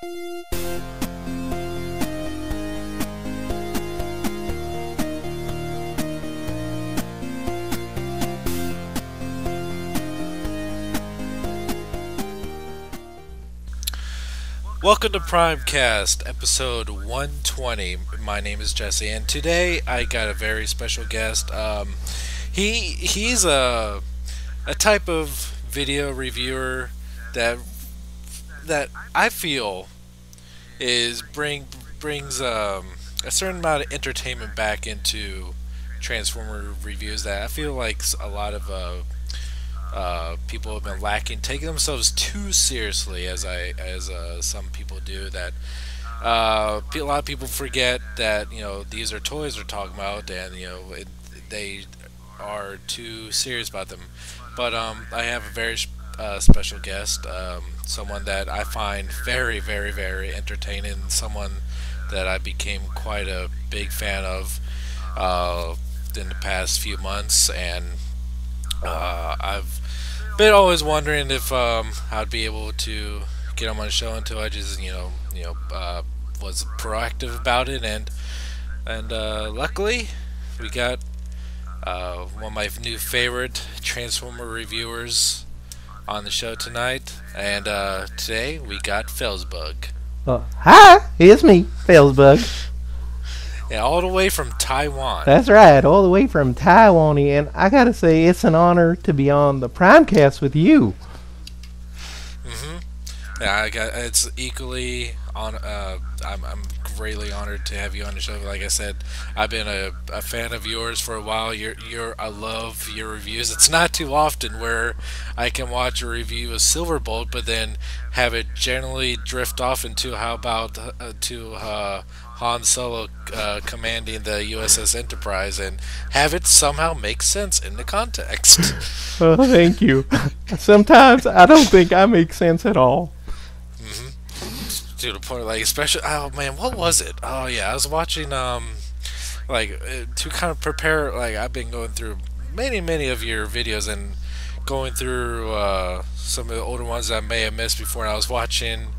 Welcome to Primecast, episode 120. My name is Jesse, and today I got a very special guest. He's a type of video reviewer that I feel brings a certain amount of entertainment back into Transformer reviews that I feel like a lot of people have been lacking, taking themselves too seriously, as some people do. That a lot of people forget that these are toys we're talking about, and they are too serious about them. But I have a very special guest, someone that I find very, very, very entertaining, someone that I became quite a big fan of in the past few months, and I've been always wondering if I'd be able to get him on the show until I just was proactive about it, and luckily we got one of my new favorite Transformer reviewers on the show tonight, and today we got Felzbug. Hi, it's me, Felzbug. Yeah, all the way from Taiwan. That's right, all the way from Taiwan, and I gotta say, it's an honor to be on the Primecast with you. Yeah, it's equally on. I'm greatly honored to have you on the show. Like I said, I've been a fan of yours for a while. I love your reviews. It's not too often where I can watch a review of Silverbolt, but then have it generally drift off into how about Han Solo commanding the USS Enterprise, and have it somehow make sense in the context. Oh, thank you. Sometimes I don't think I make sense at all. To the point, like, especially, oh man, what was it? Oh yeah, I was watching, to kind of prepare, like, I've been going through many of your videos and going through some of the older ones that I may have missed before, and I was watching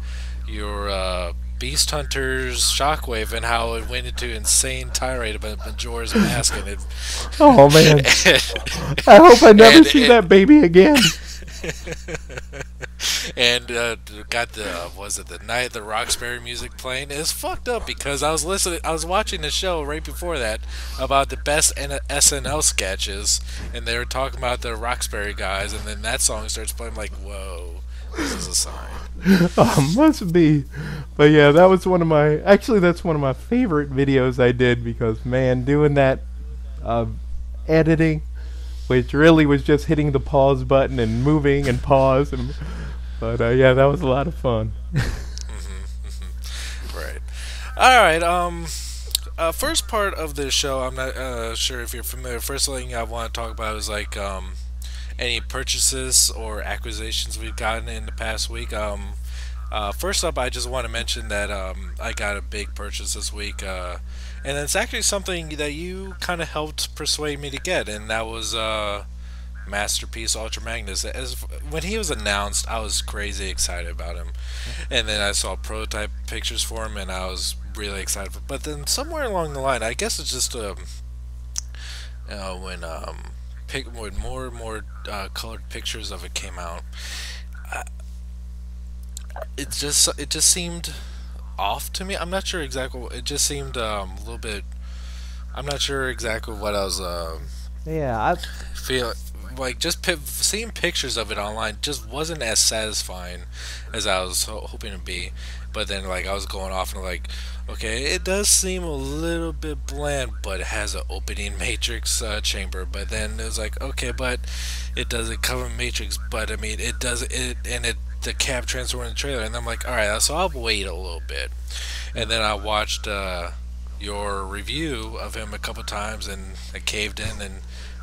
your Beast Hunters Shockwave and how it went into insane tirade about Majora's Mask, and it. Oh man! I hope I never see that baby again. And got the Night of the Roxbury music playing. It's fucked up because I was watching the show right before that about the best SNL sketches, and they were talking about the Roxbury guys, and then that song starts playing. I'm like, whoa, this is a sign. Oh, must be. But yeah, that was that's one of my favorite videos I did, because man, doing that editing, which really was just hitting the pause button and moving and pause, but yeah, that was a lot of fun. Right. All right. First part of the show, I'm not sure if you're familiar. First thing I want to talk about is like any purchases or acquisitions we've gotten in the past week. First up, I just want to mention that I got a big purchase this week, and it's actually something that you kind of helped persuade me to get, and that was Masterpiece Ultra Magnus. When he was announced, I was crazy excited about him, and then I saw prototype pictures for him, and I was really excited. But then somewhere along the line, I guess it's just when more and more colored pictures of it came out, it just seemed off to me. I'm not sure exactly. It just seemed a little bit. I'm not sure exactly what I was. I feel like just seeing pictures of it online just wasn't as satisfying as I was hoping to be. But then, like, I was going off and like, okay, it does seem a little bit bland, but it has an opening matrix chamber. But then it was like, okay, but it doesn't cover matrix. But I mean, it does it, and it the cab transfer in the trailer. And I'm like, all right, so I'll wait a little bit. And then I watched your review of him a couple times, and I caved in and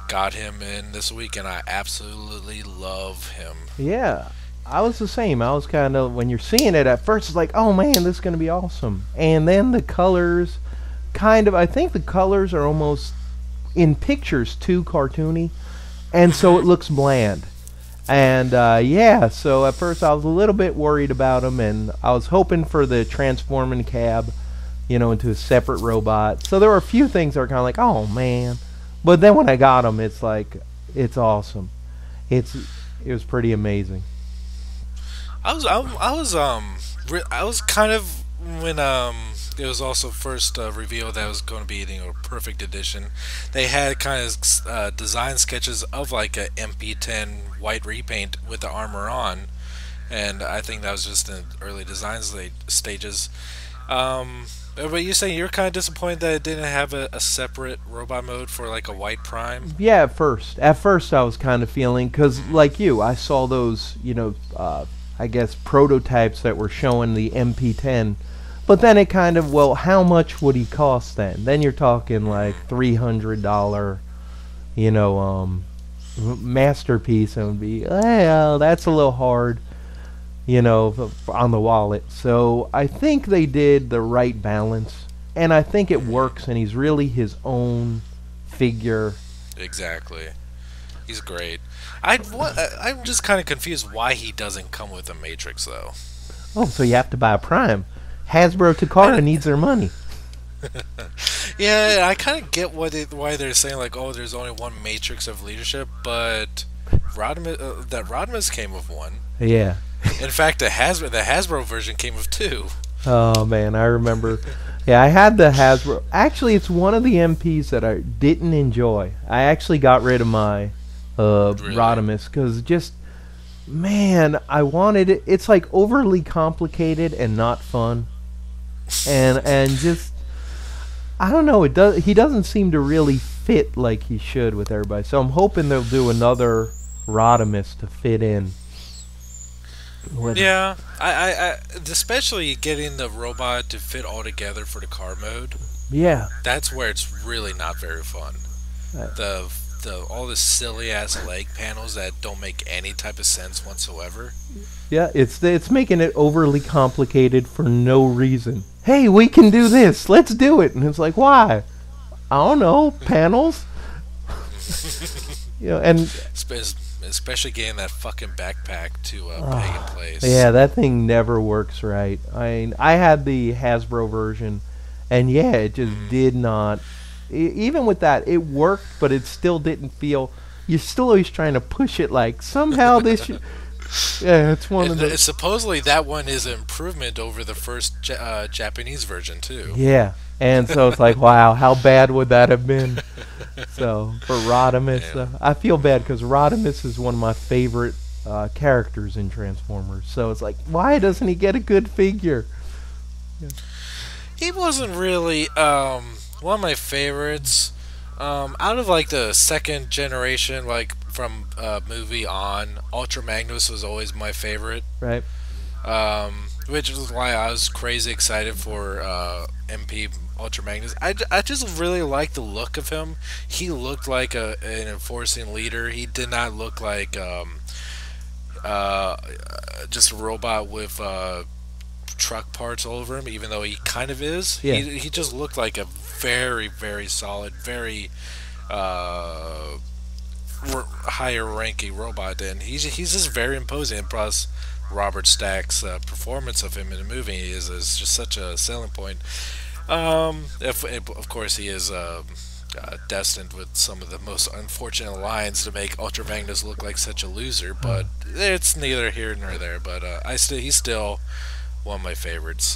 got him in this week, and I absolutely love him. Yeah, I was the same. I was kind of, when you're seeing it at first, it's like, oh man, this is going to be awesome. And then the colors, I think the colors are almost, in pictures, too cartoony, and so it looks bland. And yeah, so at first I was a little bit worried about him, and I was hoping for the transforming cab, into a separate robot. So there were a few things that were kind of like, oh man. But then when I got him, it's like, it's awesome. It was pretty amazing. I was kind of when it was also first revealed that it was going to be a perfect edition. They had kind of design sketches of like a MP10 white repaint with the armor on, and I think that was just in early design stages. But you're saying you're kind of disappointed that it didn't have a separate robot mode for like a white Prime? Yeah, at first I was kind of feeling, because like you, I saw those, I guess prototypes that were showing the MP10. But then it kind of, well, how much would he cost then? Then you're talking like $300, masterpiece, and it would be, well, that's a little hard, on the wallet. So I think they did the right balance, and I think it works, and he's really his own figure. Exactly. He's great. I'm just kind of confused why he doesn't come with a Matrix, though. Oh, so you have to buy a Prime. Hasbro Takara needs their money. Yeah, I kind of get why they're saying like, oh, there's only one Matrix of leadership, but Rodimus came with one. Yeah. In fact, the Hasbro version came with two. Oh man, I remember. Yeah, I had the Hasbro. Actually, it's one of the MPs that I didn't enjoy. I actually got rid of my Really? Rodimus because just, man, I wanted it. It's like overly complicated and not fun. And just, I don't know, he doesn't seem to really fit like he should with everybody. So I'm hoping they'll do another Rodimus to fit in. Yeah, I especially getting the robot to fit all together for the car mode. Yeah, That's where it's really not very fun. All the silly ass leg panels that don't make any type of sense whatsoever. yeah, it's making it overly complicated for no reason. Hey, we can do this. Let's do it. And it's like, why? I don't know. Panels. And Especially getting that fucking backpack to peg in place. yeah, that thing never works right. I had the Hasbro version, and yeah, it just did not. Even with that, it worked, but it still didn't feel. You're still always trying to push it like somehow this. Yeah, it's one of the. Supposedly that one is an improvement over the first Japanese version too. Yeah, and so it's like, wow, how bad would that have been? So for Rodimus, Yeah. I feel bad because Rodimus is one of my favorite characters in Transformers. So it's like, why doesn't he get a good figure? He wasn't really one of my favorites. Out of like the second generation, like from movie on, Ultra Magnus was always my favorite. Right. Which is why I was crazy excited for MP Ultra Magnus. I just really like the look of him. He looked like an enforcing leader. He did not look like just a robot with truck parts all over him, even though he kind of is. Yeah. He just looked like a very, very solid, very higher ranking robot, and he's just very imposing. And plus, Robert Stack's performance of him in the movie is just such a selling point. Of course, he is destined with some of the most unfortunate lines to make Ultra Magnus look like such a loser, but it's neither here nor there. But he's still one of my favorites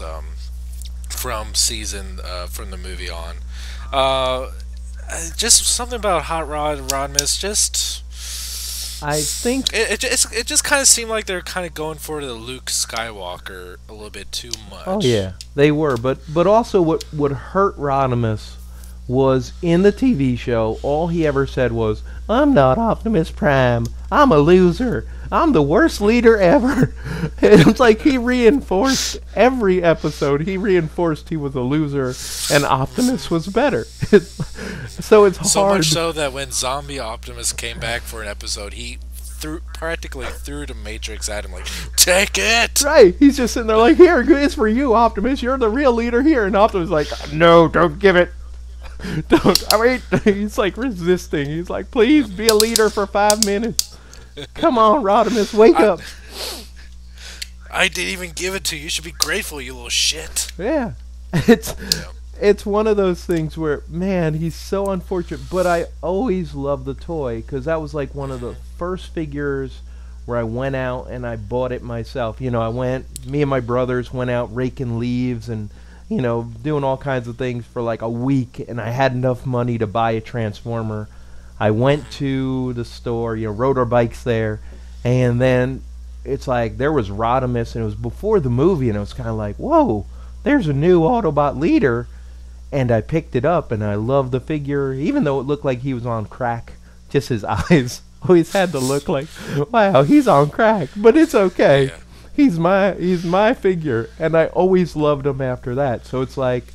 from the movie on. Just something about Hot Rod and Rodimus, just I think it just kind of seemed like they're kind of going for the Luke Skywalker a little bit too much. Oh yeah, they were, but also what hurt Rodimus was in the TV show. All he ever said was, "I'm not Optimus Prime. I'm a loser. I'm the worst leader ever." It was like he reinforced every episode. He reinforced he was a loser and Optimus was better. So it's hard. So much so that when Zombie Optimus came back for an episode, he practically threw the Matrix at him, like, "Take it!" Right. He's just sitting there like, "Here, it's for you, Optimus. You're the real leader here." And Optimus is like, "No, don't give it. Don't." I mean, he's like resisting. He's like, "Please be a leader for 5 minutes." Come on, Rodimus, wake I, up. I didn't even give it to you. You should be grateful, you little shit. Yeah. It's Yeah. it's one of those things where, man, he's so unfortunate. But I always loved the toy because that was like one of the first figures where I went out and I bought it myself. Me and my brothers went out raking leaves and, doing all kinds of things for like a week, and I had enough money to buy a Transformer. I went to the store, rode our bikes there, and then it's like there was Rodimus, and it was before the movie, and it was kind of like, whoa, there's a new Autobot leader. And I picked it up, and I loved the figure, even though it looked like he was on crack. Just his eyes always had to look like, wow, he's on crack. But it's okay. Yeah. He's my figure, and I always loved him after that. So it's like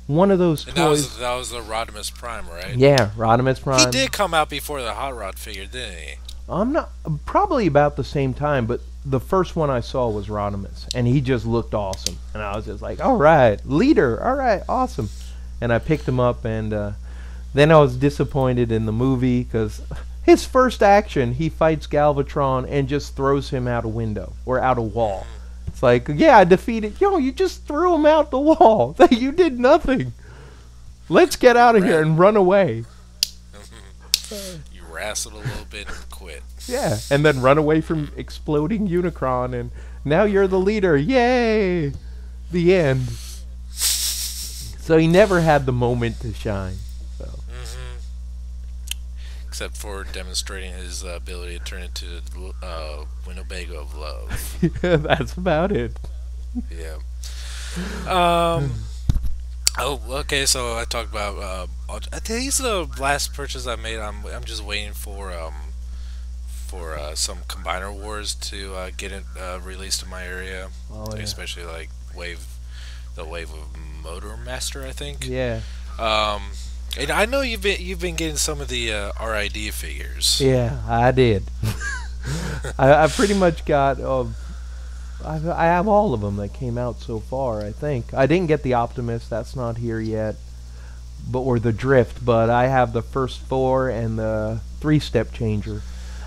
one of those And toys. that was the Rodimus Prime, right? Yeah, Rodimus Prime. He did come out before the Hot Rod figure, didn't he? I'm not probably about the same time, but the first one I saw was Rodimus, and he just looked awesome, and I was just like, all right, leader, all right, awesome. And I picked him up, and then I was disappointed in the movie because his first action, he fights Galvatron and just throws him out a window or out a wall. It's like, yeah, I defeated. You just threw him out the wall. You did nothing. Let's get out of here and run away. You wrestled a little bit and quit. Yeah, and then run away from exploding Unicron, and now you're the leader. Yay! The end. So he never had the moment to shine. So. Except for demonstrating his ability to turn into Winnebago of Love. Yeah, that's about it. Yeah. Oh, okay. So I talked about. I think these are the last purchase I made. I'm just waiting for some Combiner Wars to get it released in my area. Oh, yeah. Especially like the wave of Motor Master, I think. Yeah. And I know you've been getting some of the RID figures. Yeah, I did. I pretty much got. I have all of them that came out so far. I think I didn't get the Optimus. That's not here yet. Or the Drift. But I have the first 4 and the 3-step changer.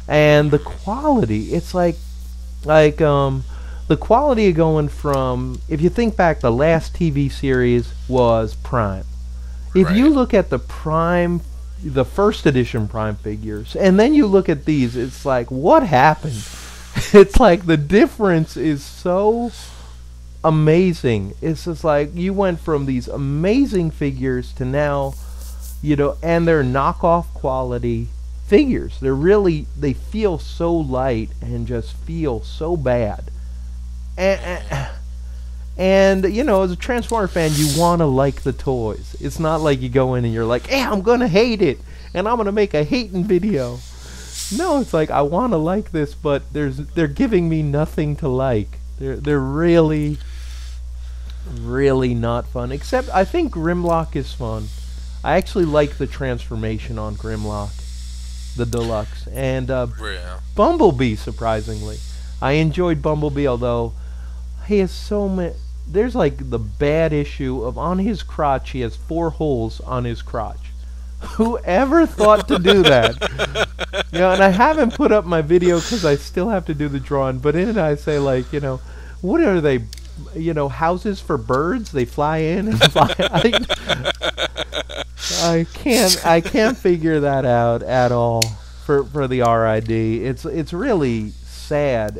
And the quality, it's like the quality of going from, if you think back, the last TV series was Prime. If you look at the Prime, the first edition Prime figures, and then you look at these, it's like, what happened? It's like the difference is so amazing. It's just like you went from these amazing figures to now, and they're knockoff quality figures. They feel so light and just feel so bad. And as a Transformer fan, you want to like the toys. It's not like you go in and you're like, hey, I'm going to hate it, and I'm going to make a hating video. No, it's like, I want to like this, but they're giving me nothing to like. They're really, really not fun. Except, I think Grimlock is fun. I actually like the transformation on Grimlock, the Deluxe. And Bumblebee, surprisingly. I enjoyed Bumblebee, although he has so many. There's like the bad issue of on his crotch, he has 4 holes on his crotch. Whoever thought to do that? And I haven't put up my video because I still have to do the drawing. But in it, I say like, what are they? Houses for birds? They fly in and fly out. I can't figure that out at all for the RID. It's really sad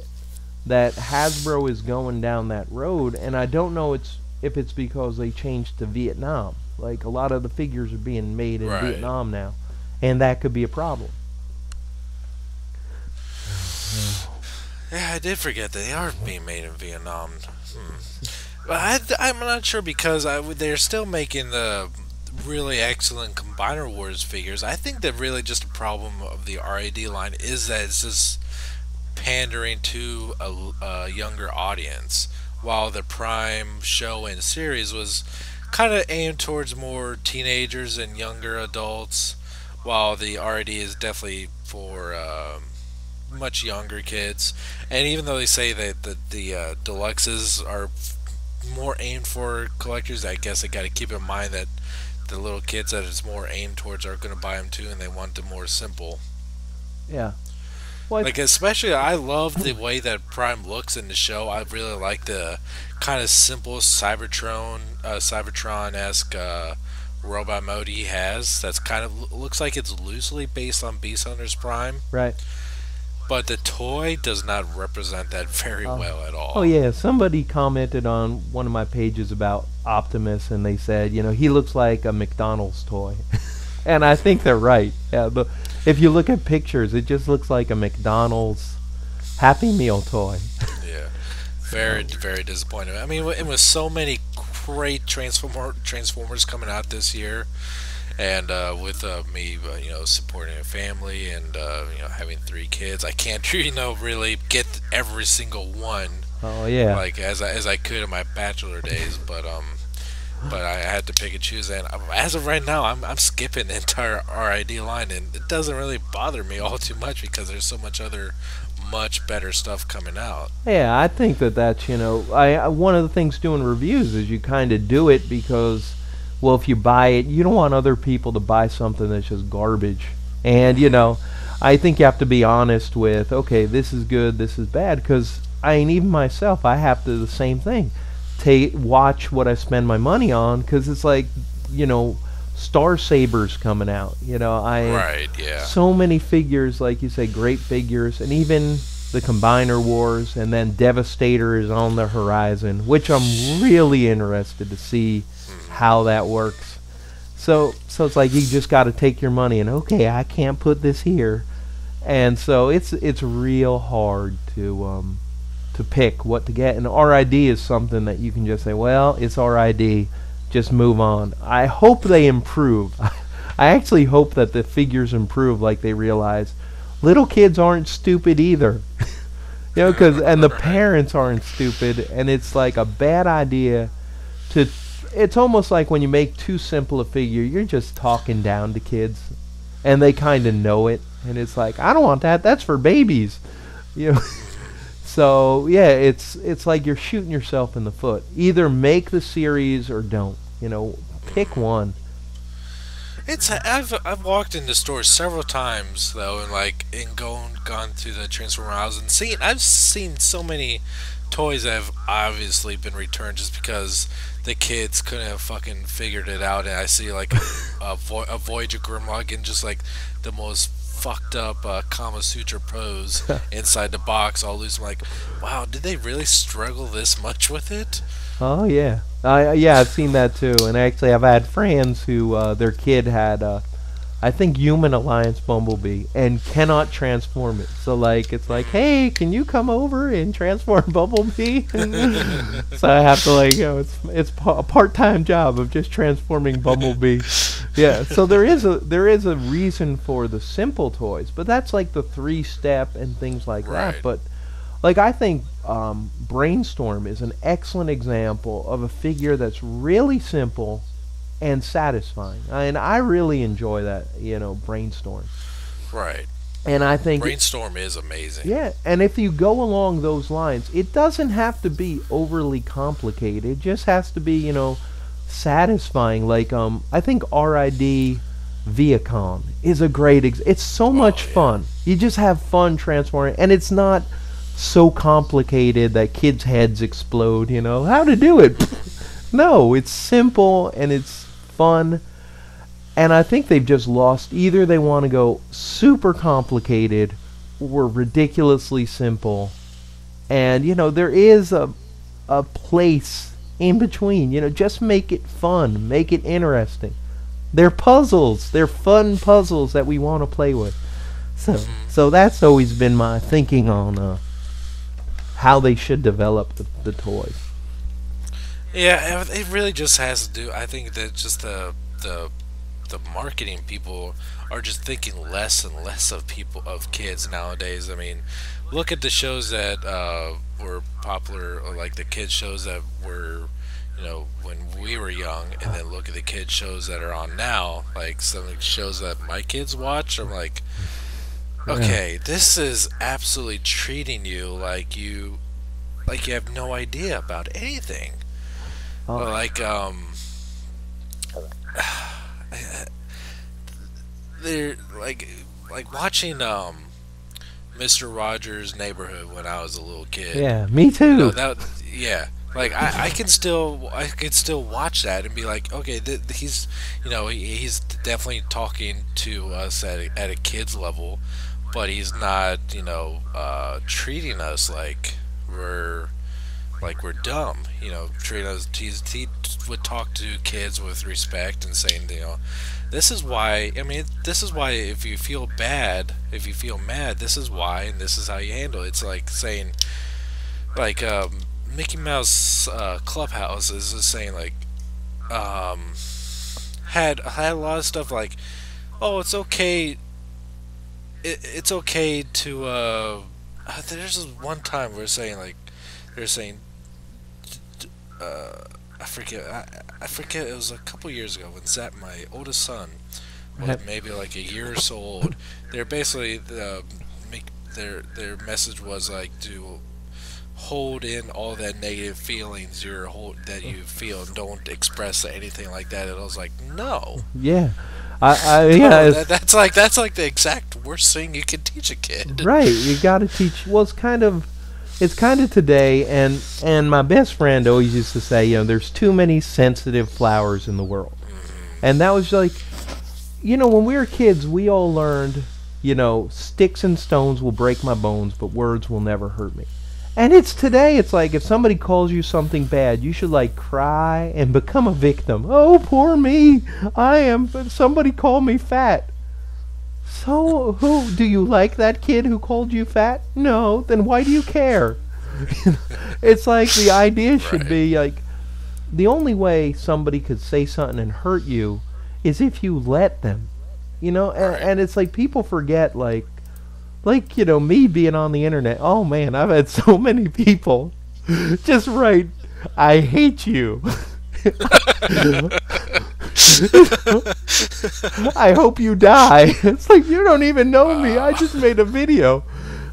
that Hasbro is going down that road, and I don't know if it's because they changed to Vietnam. Like, a lot of the figures are being made in Vietnam now, and that could be a problem. Yeah, I did forget that they are being made in Vietnam. But I'm not sure because they're still making the really excellent Combiner Wars figures. I think that really just a problem of the RID line is that it's just pandering to a younger audience, while the Prime show and series was kind of aimed towards more teenagers and younger adults, while the RID is definitely for much younger kids. And even though they say that the deluxes are more aimed for collectors, I guess I got to keep in mind that the little kids that it's more aimed towards are going to buy them too, and they want them more simple. Yeah. What? Like especially, I love the way that Prime looks in the show. I really like the kind of simple Cybertron-esque robot mode he has. That's kind of looks like it's loosely based on Beast Hunters Prime, Right. but the toy does not represent that very Oh. well at Oh all. yeah, somebody commented on one of my pages about Optimus, and they said, he looks like a McDonald's toy, and I think they're right. Yeah, but if you look at pictures, it just looks like a McDonald's Happy Meal toy. Yeah, very So very disappointing. I mean, it was so many great Transformers coming out this year, and with me, supporting a family and having 3 kids, I can't really get every single one oh yeah. like as I could in my bachelor days, but I had to pick and choose, and as of right now, I'm skipping the entire RID line, and it doesn't really bother me all too much because there's so much other much better stuff coming out. Yeah, I think that's one of the things doing reviews is you kind of do it because, well, if you buy it, you don't want other people to buy something that's just garbage. And I think you have to be honest with, okay, this is good, this is bad, because even myself, I have to do the same thing. Watch what I spend my money on, because it's like, Star Saber's coming out. Right? Yeah. So many figures, like you say, great figures, and even the Combiner Wars, and then Devastator is on the horizon, which I'm really interested to see how that works. So it's like you just got to take your money and, okay, I can't put this here, and so it's real hard to pick what to get. And RID is something that you can just say, well, it's RID, just move on. I hope they improve. I actually hope that the figures improve, like they realize little kids aren't stupid either. And the parents aren't stupid, and it's like a bad idea to. It's almost like when you make too simple a figure, you're just talking down to kids, and they kind of know it, and it's like, I don't want that. That's for babies, you know. So yeah, it's like you're shooting yourself in the foot. Either make the series or don't. Pick one. I've walked into stores several times though, and gone through the transformer aisles and I've seen so many toys that have obviously been returned just because the kids couldn't have fucking figured it out, and I see like a Voyager Grimlock in just like the most fucked up Kama Sutra pose inside the box, all loose. I'm like, wow, did they really struggle this much with it? Oh yeah, I've seen that too. And actually, I've had friends who their kid had, I think, Human Alliance Bumblebee and cannot transform it. So it's like, hey, can you come over and transform Bumblebee? So I have to it's a part-time job of just transforming Bumblebee. Yeah. So there is a reason for the simple toys, but that's like the 3-step and things like Right. that. But I think Brainstorm is an excellent example of a figure that's really simple and satisfying. And I really enjoy that, Brainstorm. Right. And I think, Brainstorm is amazing. yeah, and if you go along those lines, it doesn't have to be overly complicated. It just has to be, satisfying. I think RID Viacom is a great it's so much yeah. fun. You just have fun transforming, and it's not so complicated that kids' heads explode, how to do it. No, it's simple and it's fun. And I think they've just lost, either they want to go super complicated or ridiculously simple. And there is a place in between, just make it fun, make it interesting. They're puzzles, they're fun puzzles that we want to play with. So that's always been my thinking on how they should develop the toys. Yeah, it really just has to do. I think that just the marketing people are just thinking less and less of kids nowadays. I mean, look at the shows that were popular, or like the kids shows that were, when we were young, and then look at the kids shows that are on now. Like some of the shows that my kids watch, I'm like, okay, this is absolutely treating you like you have no idea about anything. Oh. Like they're like watching Mr. Rogers' Neighborhood when I was a little kid. Yeah, me You know too. that, yeah. Like I can still watch that and be like, okay, he's, he's definitely talking to us at a kid's level, but he's not, treating us we're we're dumb. Treat us. He would talk to kids with respect and saying, this is why. I mean, this is why if you feel bad, if you feel mad, this is why, and this is how you handle it. It's like saying, like Mickey Mouse Clubhouse is just saying um, had a lot of stuff like, oh, it's okay. It's okay to. There's this one time we're saying they're saying I forget. I forget. It was a couple years ago when Zach, my oldest son, was Right. maybe like a year or so old. They're basically make their message was like to hold in all that negative feelings that you feel and don't express anything like that. And I was like, no, Yeah. Yeah, no, it's that's like the exact worst thing you can teach a kid. right. You got to teach. Well, it's kind of today, and my best friend always used to say, there's too many sensitive flowers in the world, and that was like, when we were kids, we all learned, sticks and stones will break my bones, but words will never hurt me. And it's today, it's like if somebody calls you something bad, you should like cry and become a victim. Oh, poor me. Somebody called me fat. So, who do you like that kid who called you fat? No, then why do you care? It's like the idea should Right. be like the only way somebody could say something and hurt you is if you let them. Right. And it's like people forget me being on the internet. Oh man, I've had so many people just write, "I hate you." I hope you die. It's like you don't even know me. I Wow. just made a video.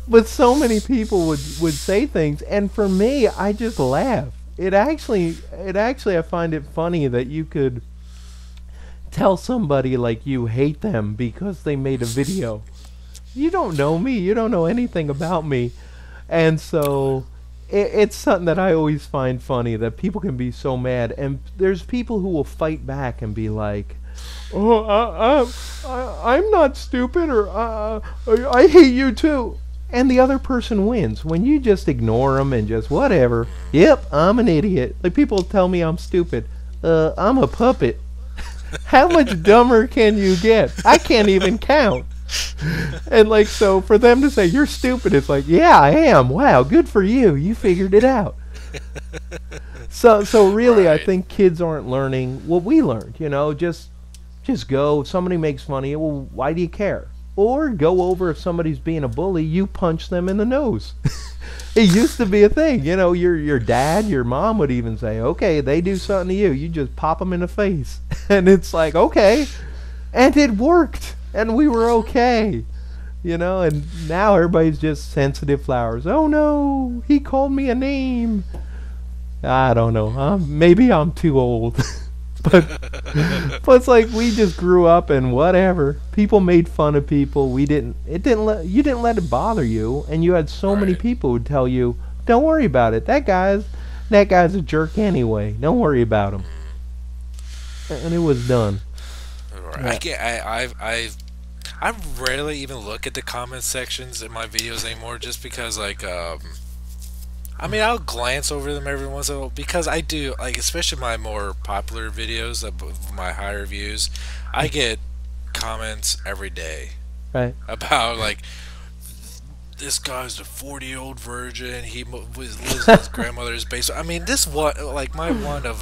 But so many people would say things, and for me, I just laugh. I find it funny that you could tell somebody like you hate them because they made a video. You don't know me. You don't know anything about me. And so it's something that I always find funny that people can be so mad. And there's people who will fight back and be like, oh, I'm not stupid, or I hate you too. And the other person wins. When you just ignore them and just whatever, yep, I'm an idiot. Like people tell me I'm stupid. I'm a puppet. How much dumber can you get? I can't even count. And like so for them to say you're stupid, it's like, yeah, I am. Wow, good for you. You figured it out. So really I Right. think kids aren't learning what we learned, just go. If somebody makes fun of you, well, why do you care? Or go over if somebody's being a bully, you punch them in the nose. It used to be a thing, your dad, your mom would even say, okay, they do something to you, you just pop them in the face. And it's like, okay. And it worked. And we were okay. And now everybody's just sensitive flowers. Oh no, he called me a name. I don't know. Maybe I'm too old. but but it's like we just grew up and whatever. People made fun of people. You didn't let it bother you, and you had so many Right. people who would tell you, "Don't worry about it. That guy's a jerk anyway. Don't worry about him." And it was done. Right. I Yeah. can't. I rarely even look at the comment sections in my videos anymore, just because I mean, I'll glance over them every once in a while because I do, especially my more popular videos, my higher views, I get comments every day Right. about, this guy's a 40-year-old virgin, lives in his grandmother's basement. I mean, this one, my one of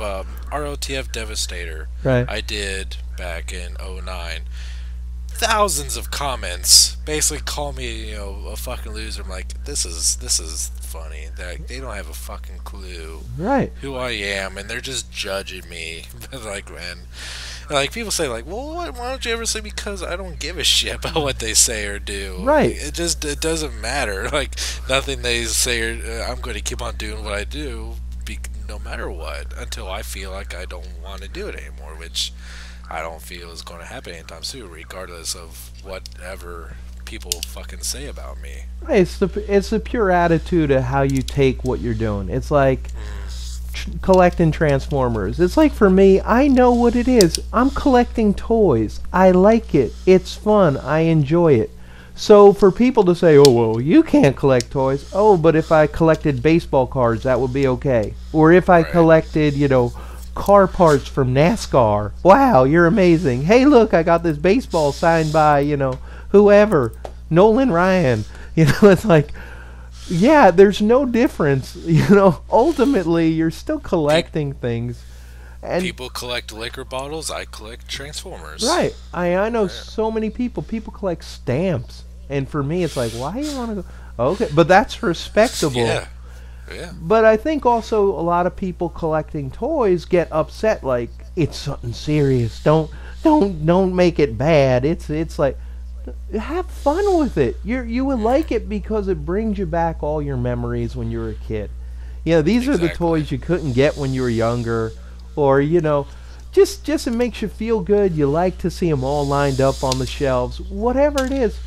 ROTF Devastator, Right. I did back in '09. Thousands of comments basically call me, a fucking loser. I'm like, this is funny. They don't have a fucking clue Right. who I am, and they're just judging me. Man, people say well, why don't you ever say because I don't give a shit about what they say or do. Right. It doesn't matter. Nothing they say, I'm going to keep on doing what I do, no matter what, until I feel like I don't want to do it anymore, which I don't feel is going to happen anytime soon, regardless of whatever people fucking say about me. Right, it's the pure attitude of how you take what you're doing. It's like collecting Transformers. It's like for me, I know what it is. I'm collecting toys. I like it. It's fun. I enjoy it. So for people to say, "Oh well, you can't collect toys," oh, but if I collected baseball cards, that would be okay. Or if I collected, car parts from NASCAR, wow, you're amazing. Hey, look, I got this baseball signed by, whoever, Nolan Ryan. It's like, yeah, there's no difference. Ultimately, you're still collecting things. And people collect liquor bottles. I collect Transformers. Right. I know so many people. People collect stamps, and for me, it's like, why do you want to go? Okay, but that's respectable. Yeah. Yeah. But I think also a lot of people collecting toys get upset. Like, it's something serious. Don't make it bad. It's like, have fun with it. You would like it because it brings you back all your memories when you were a kid. These are the toys you couldn't get when you were younger. Or, just it makes you feel good. You like to see them all lined up on the shelves. Whatever it is,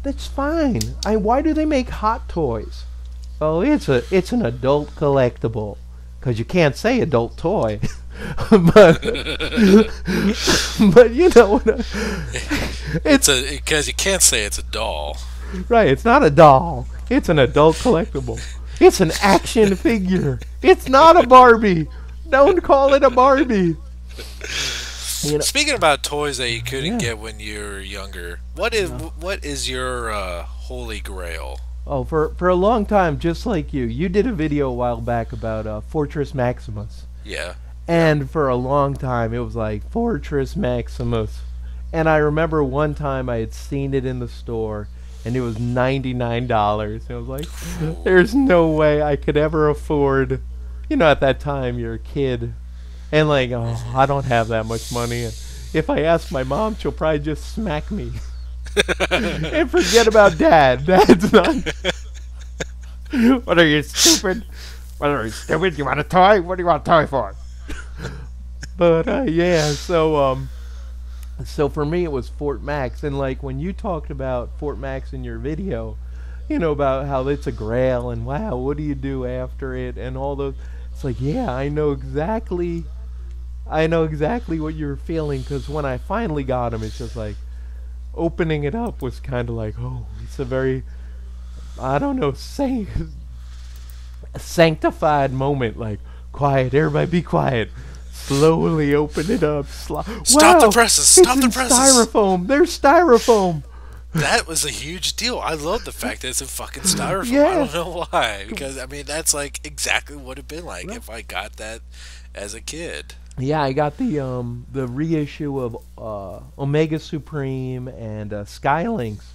that's fine. Why do they make Hot Toys? Oh, it's an adult collectible. Because you can't say adult toy. but it's because you can't say it's a doll. Right, it's not a doll. It's an adult collectible. It's an action figure. It's not a Barbie. Don't call it a Barbie. Speaking about toys that you couldn't get when you were younger, what is your holy grail? Oh, for a long time, just like you did a video a while back about Fortress Maximus. Yeah. And for a long time, it was like Fortress Maximus. And I remember one time I had seen it in the store, and it was $99. And I was like, there's no way I could ever afford. At that time, you're a kid. And like, oh, I don't have that much money. And if I ask my mom, she'll probably just smack me. And forget about Dad. Dad's not. What are you, stupid? What are you, stupid? You want a toy? What do you want a toy for? But, yeah, so for me it was Fort Max. And like, when you talked about Fort Max in your video, about how it's a grail and wow, what do you do after it and all those. It's like, yeah, I know exactly what you were feeling, because when I finally got him, it's just like, opening it up was kind of like, oh, it's a very, I don't know, sanctified moment. Like, quiet, everybody be quiet. Slowly open it up. Stop the presses. Stop the presses. Styrofoam. There's styrofoam. That was a huge deal. I love the fact that it's in fucking styrofoam. Yeah. I don't know why. Because, that's like exactly what it'd been like if I got that as a kid. Yeah, I got the reissue of Omega Supreme and Skylinks.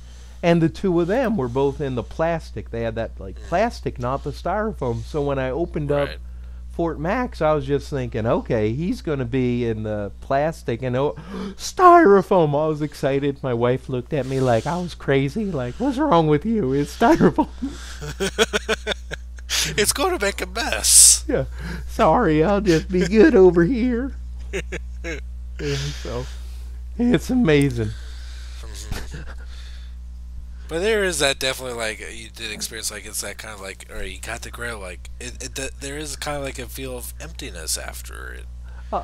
And the two of them were both in the plastic. They had that plastic, not the styrofoam. So when I opened up Fort Max, I was just thinking, okay, he's going to be in the plastic and styrofoam. I was excited. My wife looked at me like I was crazy. Like, what's wrong with you? It's styrofoam. It's going to make a mess. Yeah. Sorry, I'll just be good over here. Yeah, so it's amazing. But there is that definitely, like, you did experience, like, it's that kind of, like, or you got the grail, like, there is kind of, like, a feel of emptiness after it.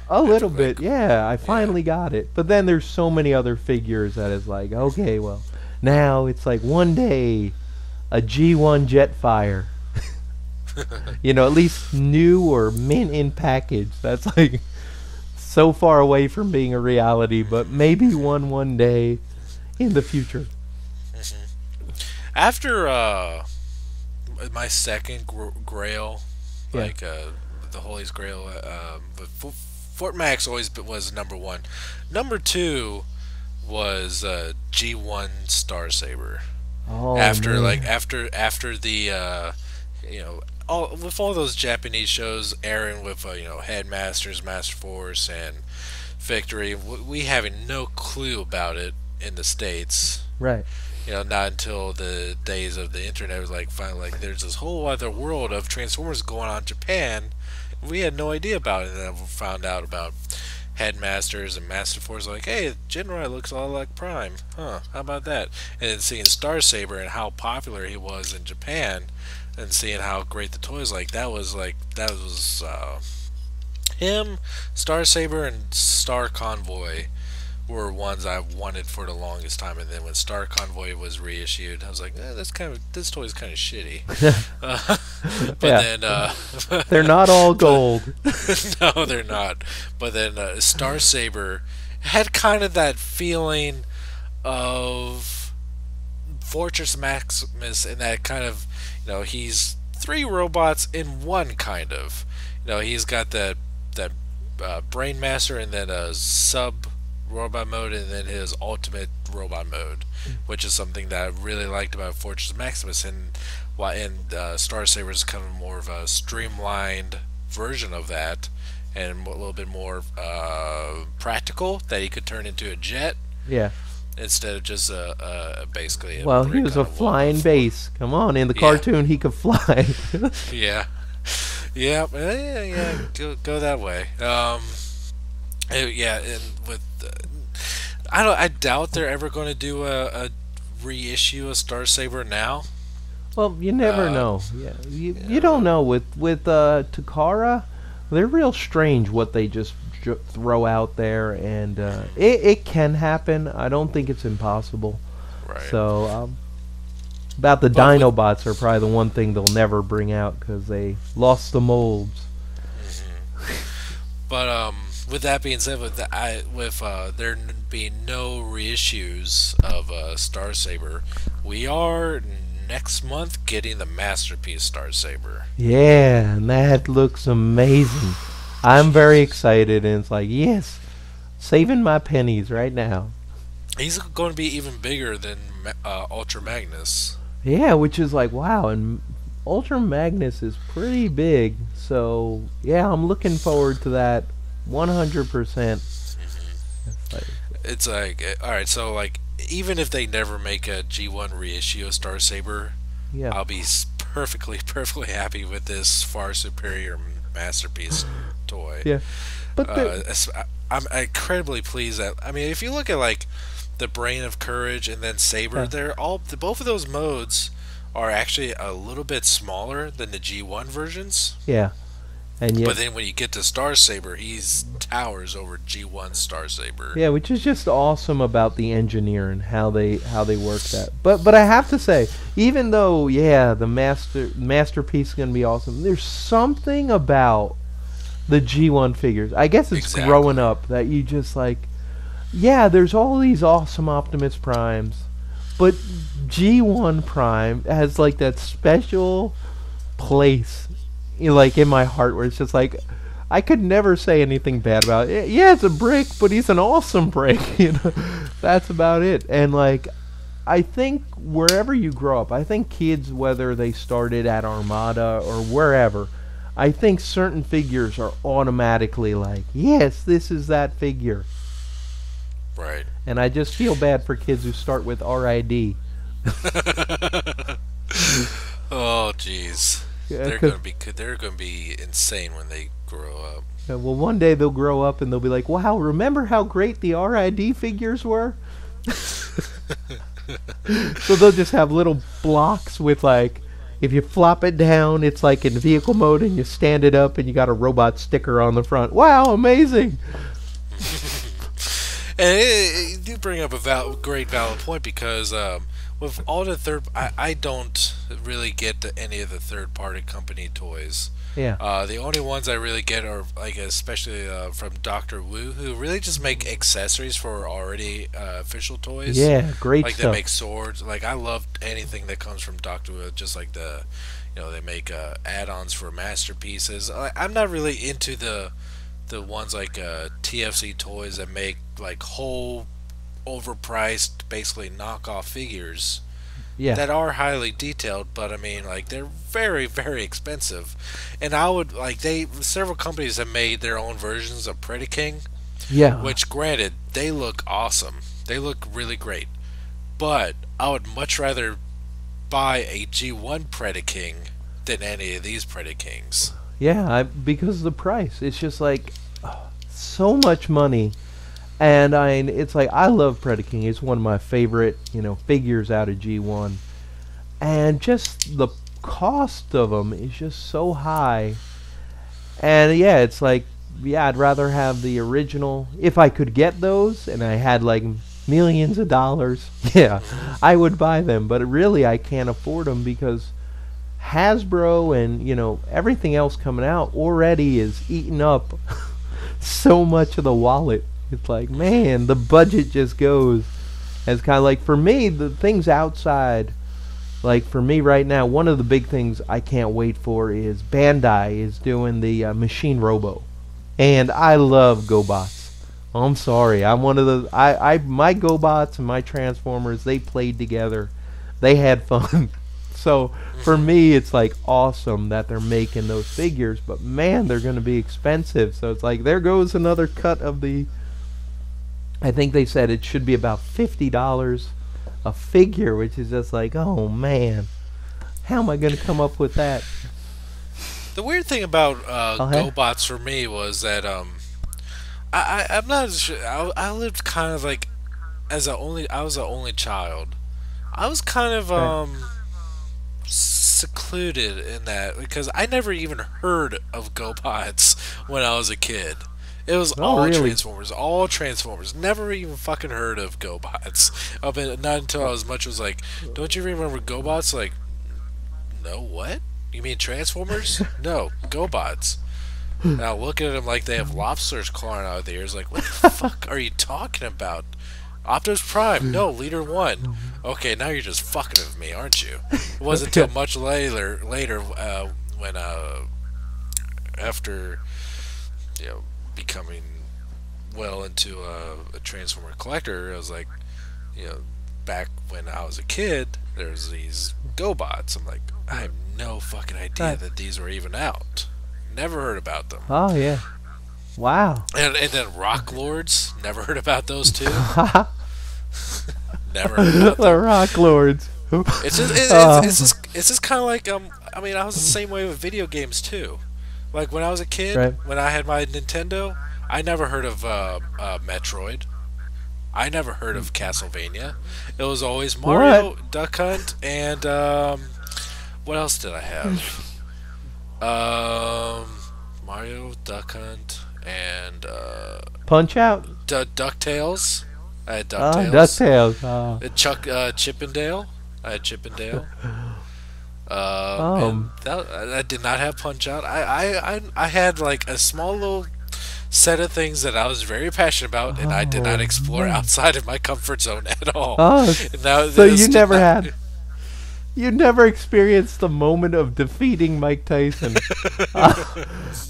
A little bit, yeah. I finally got it. But then there's so many other figures that is like, okay, well, now it's like one day, a G1 Jetfire. At least new or mint in package. That's, like, so far away from being a reality, but maybe one day in the future. After my second grail, like the Holy's Grail, but Fort Max always was number one. Number two was G1 Star Saber. Oh, after man. after the with all those Japanese shows airing with Headmasters, Master Force, and Victory, we having no clue about it in the States. Right. Not until the days of the internet was like finally like there's this whole other world of Transformers going on in Japan. We had no idea about it, and then we found out about Headmasters and Master Force, like, hey, Jinrai looks all like Prime. Huh, how about that? And then seeing Star Saber and how popular he was in Japan, and seeing how great the toys that was him, Star Saber, and Star Convoy were ones I wanted for the longest time. And then when Star Convoy was reissued, I was like, this toy is kind of shitty. But Yeah. then They're not all gold. no, they're not. But then Star Saber had kind of that feeling of Fortress Maximus, in that kind of, he's three robots in one, kind of. He's got that Brain Master, and then a sub robot mode, and then his ultimate robot mode, which is something that I really liked about Fortress Maximus. And Star Saber is kind of more of a streamlined version of that, and a little bit more practical, that he could turn into a jet Yeah. instead of just basically Well, he brick was on a wall. flying base. Come on, in the Yeah. cartoon he could fly. Yeah, yeah. Go that way. Yeah, and with I doubt they're ever going to do a reissue of Star Saber now. Well, you never know. Yeah, you don't know with Takara. They're real strange what they just throw out there, and it can happen. I don't think it's impossible. Right. So about the But with- Dinobots are probably the one thing they'll never bring out because they lost the molds. But with that being said, with there being no reissues of Star Saber, we are next month getting the Masterpiece Star Saber. Yeah, and that looks amazing. I'm very excited, and it's like, yes, saving my pennies right now. He's going to be even bigger than Ultra Magnus. Yeah, which is like, wow, and Ultra Magnus is pretty big, so yeah, I'm looking forward to that 100%. It's like, all right, so like, even if they never make a G1 reissue of Star Saber, Yeah. I'll be perfectly happy with this far superior Masterpiece toy. Yeah. But I'm incredibly pleased that, I mean, if you look at like the Brain of Courage and then Saber, Yeah. both of those modes are actually a little bit smaller than the G1 versions. yeah. And But yet, then when you get to Star Saber, he's towers over G1 Star Saber. yeah, which is just awesome about the engineering, how they work that. But I have to say, even though the masterpiece is gonna be awesome, there's something about the G1 figures. I guess it's Exactly. growing up that you just like, yeah, there's all these awesome Optimus Primes, but G1 Prime has like that special place, like in my heart, where it's just like, I could never say anything bad about it. Yeah, it's a brick, but he's an awesome brick. That's about it. And like, I think wherever you grow up, I think kids, whether they started at Armada or wherever, I think certain figures are automatically like, yes, this is that figure. Right. And I just feel bad for kids who start with RID. Oh, jeez. Yeah, They're 'cause- gonna be insane when they grow up. Well, one day they'll grow up and they'll be like, wow, remember how great the RID figures were? So they'll just have little blocks with like, if you flop it down, it's like in vehicle mode, and you stand it up and you got a robot sticker on the front. Wow, amazing. And you do bring up a great valid point, because with all the I don't really get any of the third-party company toys. Yeah. The only ones I really get are like, especially from Doctor Wu, who really just make accessories for already official toys. Yeah, great Like they stuff. make swords. Like I love anything that comes from Doctor Wu. Just like they make add-ons for masterpieces. I'm not really into the ones like TFC Toys that make like whole overpriced, basically knockoff figures Yeah. that are highly detailed, but I mean, like, they're very, very expensive. And I would like, several companies have made their own versions of Predaking, Yeah. which, granted, they look awesome. They look really great. But I would much rather buy a G1 Predaking than any of these Predakings. Yeah, because of the price. It's just like so much money. And it's like I love Predaking. It's one of my favorite, figures out of G1. And just the cost of them is just so high. And yeah, it's like, yeah, I'd rather have the original. If I could get those and I had like millions of dollars, yeah, I would buy them. But really, I can't afford them because Hasbro and everything else coming out already is eating up so much of the wallet. It's like, man, the budget just goes. And it's kind of like, for me, the things outside, like for me right now, one of the big things I can't wait for is Bandai is doing the Machine Robo. And I love GoBots. I'm sorry, I'm one of the my GoBots and my Transformers, they played together. They had fun. So for me, it's like awesome that they're making those figures, but man, they're going to be expensive. So it's like, there goes another cut of the. I think they said it should be about $50 a figure, which is just like, oh man, how am I going to come up with that? The weird thing about GoBots for me was that I'm not sure. I lived kind of like I was the only child. I was kind of secluded in that because I never even heard of GoBots when I was a kid. It was really? all Transformers. Never even fucking heard of GoBots. Not until I was like, don't you remember GoBots? Like, no, what? You mean Transformers? No, GoBots. Now look at them like they have lobsters clawing out of their ears. Like, what the fuck are you talking about? Optimus Prime, no, Leader 1. Okay, now you're just fucking with me, aren't you? It wasn't until much later when after becoming well into a Transformer collector, I was like, back when I was a kid, there's these GoBots. I'm like, I have no fucking idea that these were even out. Never heard about them. Oh yeah, wow. And then Rock Lords, never heard about those too. Never heard about them. The Rock Lords. It's just kind of like I mean, I was the same way with video games too. Like when I was a kid, right. When I had my Nintendo, I never heard of Metroid. I never heard of Castlevania. It was always Mario, Duck Hunt, and what else did I have? Mario, Duck Hunt, and Punch Out. DuckTales. I had DuckTales. DuckTales. Chippendale. I had Chippendale. I did not have Punch Out. I had like a small little set of things that I was very passionate about, and I did not explore outside of my comfort zone at all. So you never experienced the moment of defeating Mike Tyson.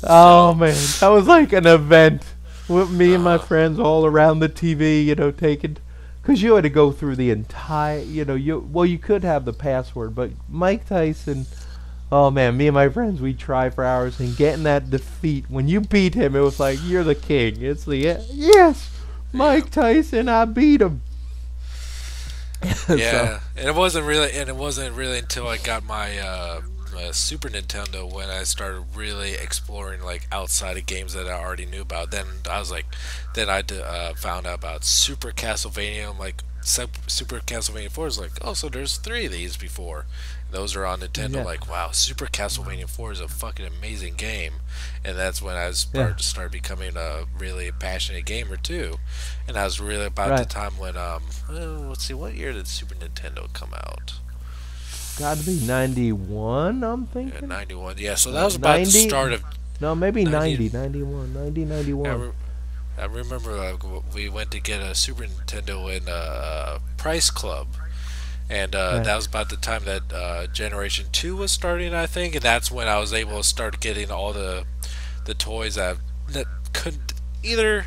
Oh man, that was like an event with me and my friends all around the TV, taking. Because you had to go through the entire, you could have the password, but Mike Tyson, oh man, me and my friends, we tried for hours, and getting that defeat, when you beat him, it was like, you're the king. It's the, yes, Mike Tyson, I beat him. Yeah, and it wasn't really until I got my Super Nintendo when I started really exploring like outside of games that I already knew about. Then I was like, found out about Super Castlevania. I'm like, Super Castlevania 4 is like, oh, so there's 3 of these before. Those are on Nintendo. Yeah. Like, wow, Super Castlevania 4 is a fucking amazing game. And that's when I started becoming a really passionate gamer too. And I was really about the time when let's see, what year did Super Nintendo come out? Got to be 91, I'm thinking. Yeah, 91. Yeah, so that was about 90? The start of. No, maybe 91. I remember we went to get a Super Nintendo in Price Club, and that was about the time that Generation 2 was starting, I think, and that's when I was able to start getting all the toys that couldn't either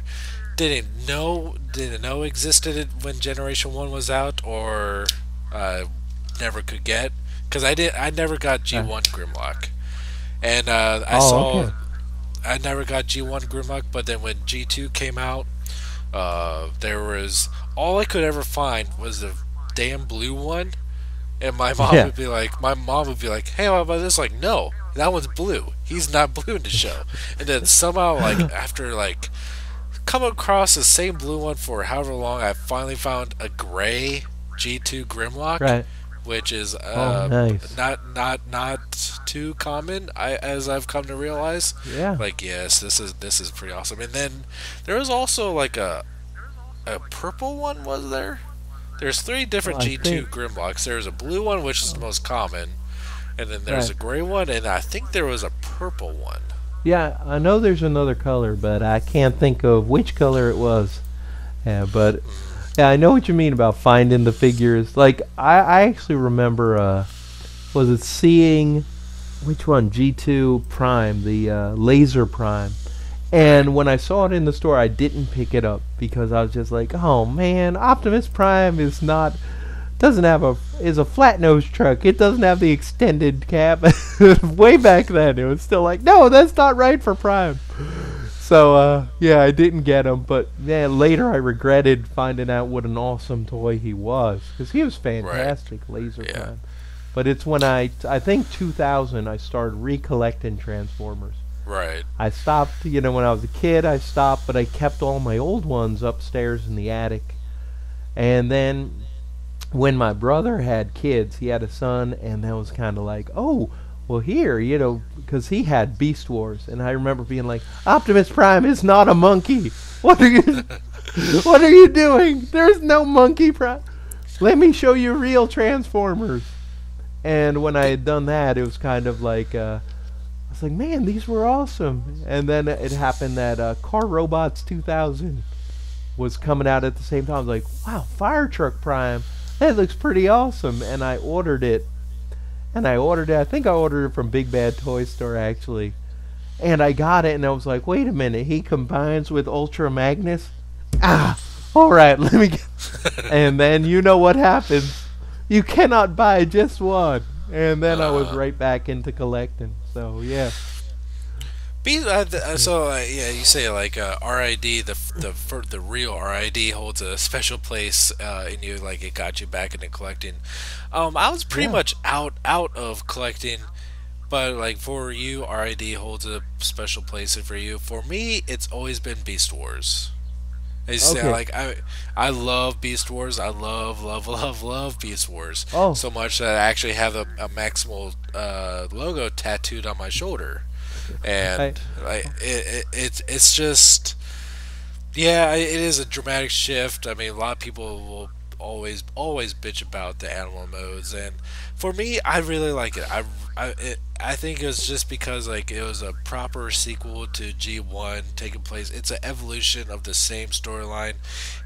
didn't know existed when Generation 1 was out, or never could get, because I never got G1 Grimlock, and I never got G1 Grimlock, but then when G2 came out, there was all I could ever find was the damn blue one, and my mom would be like, hey, what about this? Like, no, that one's blue. He's not blue in the show. And then somehow, like, after like come across the same blue one for however long. I finally found a gray G2 Grimlock, Right. which is Oh, nice. not too common. As I've come to realize, Yeah. like yes, this is pretty awesome. And then there was also like a purple one. Was there? There's three Well, different I G2 think. Grimlocks. There's a blue one, which is the Oh, most common, and then there's right. a gray one, and I think there was a purple one. Yeah, I know there's another color, but I can't think of which color it was. Yeah, but yeah, I know what you mean about finding the figures. Like I actually remember, was it seeing which one? G2 Prime, the Laser Prime. Right. And when I saw it in the store, I didn't pick it up because I was just like, "Oh man, Optimus Prime is not doesn't have a is a flat nose truck. It doesn't have the extended cab." Way back then, it was still like, "No, that's not right for Prime." So yeah, I didn't get him, but yeah, later I regretted finding out what an awesome toy he was because he was Right. fantastic, Laser Yeah. Prime. But it's when I think 2000 I started recollecting Transformers. Right. I stopped, when I was a kid, I stopped, but I kept all my old ones upstairs in the attic. And then when my brother had kids, he had a son, and that was kind of like, oh, well, here, because he had Beast Wars. And I remember being like, Optimus Prime is not a monkey. What are you, what are you doing? There's no monkey Prime. Let me show you real Transformers. And when I had done that, it was kind of like, I was like, man, these were awesome. And then it happened that Car Robots 2000 was coming out at the same time. I was like, wow, Fire Truck Prime, that looks pretty awesome. And I ordered it. I think I ordered it from Big Bad Toy Store, actually. And I got it, and I was like, wait a minute, he combines with Ultra Magnus? Ah, all right, let me get. And then you know what happens. You cannot buy just one. And then I was Uh, right back into collecting. So, yeah. so yeah, you say like RID, the real RID holds a special place in you, like it got you back into collecting. I was pretty Yeah. much out of collecting, but like for you, RID holds a special place for you. For me, it's always been Beast Wars. I say Okay. like I love Beast Wars. I love Beast Wars Oh, so much that I actually have a Maximal logo tattooed on my shoulder, I. and like it's just yeah, it is a dramatic shift. I mean, a lot of people will always bitch about the animal modes, and for me, I really like it. I think it was just because like it was a proper sequel to G1 taking place. It's an evolution of the same storyline.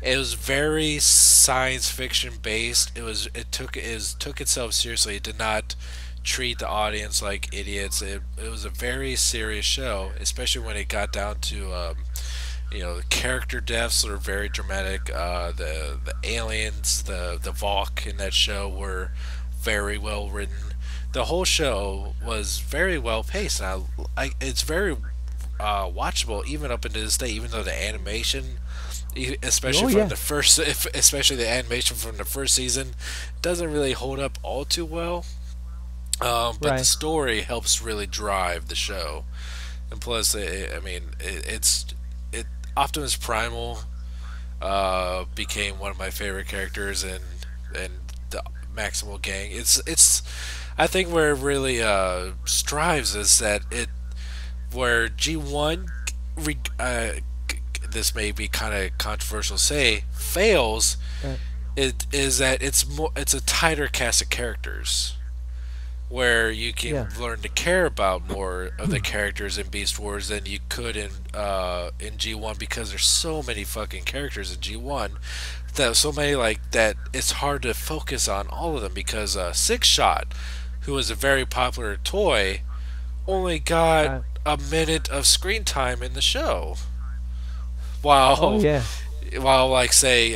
It was very science fiction based. It took itself seriously. It did not treat the audience like idiots. It was a very serious show, especially when it got down to the character deaths are very dramatic. The aliens, the Valk in that show were very well written. The whole show was very well paced, and it's very watchable even up into this day. Even though the animation, especially Oh, from yeah. the first, especially the animation from the first season, doesn't really hold up all too well. But the Right. story helps really drive the show, and plus, I mean, it Optimus Primal became one of my favorite characters in the Maximal Gang. It's I think where it really strives is that it where G1 re, this may be kind of controversial to say fails. Right. It is that it's a tighter cast of characters where you can Yeah. learn to care about more of the characters in Beast Wars than you could in G1 because there's so many fucking characters in G1 that so many like that it's hard to focus on all of them because Six Shot, who was a very popular toy, only got Right. a minute of screen time in the show, Oh, while yeah. while like say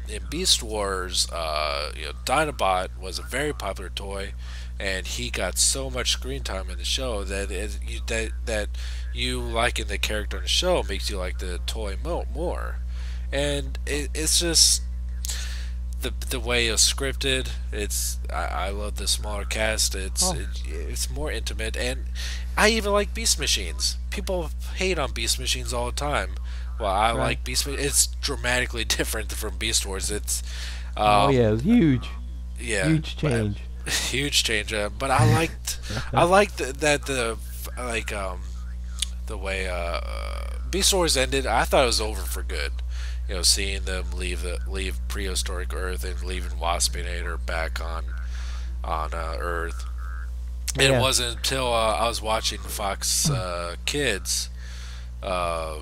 in Beast Wars, Dinobot was a very popular toy, and he got so much screen time in the show that you liking the character in the show makes you like the toy more, and it's just the way it's scripted. I love the smaller cast. Oh, It's more intimate, and I even like Beast Machines. People hate on Beast Machines all the time. Well, I right? like Beast. It's dramatically different from Beast Wars. It's Oh um, yeah, it was huge, yeah, huge but change. huge change. But I liked that like the way Beast Wars ended. I thought it was over for good. Seeing them leave prehistoric Earth and leaving Waspinator back on Earth. It Yeah. wasn't until I was watching Fox Kids uh,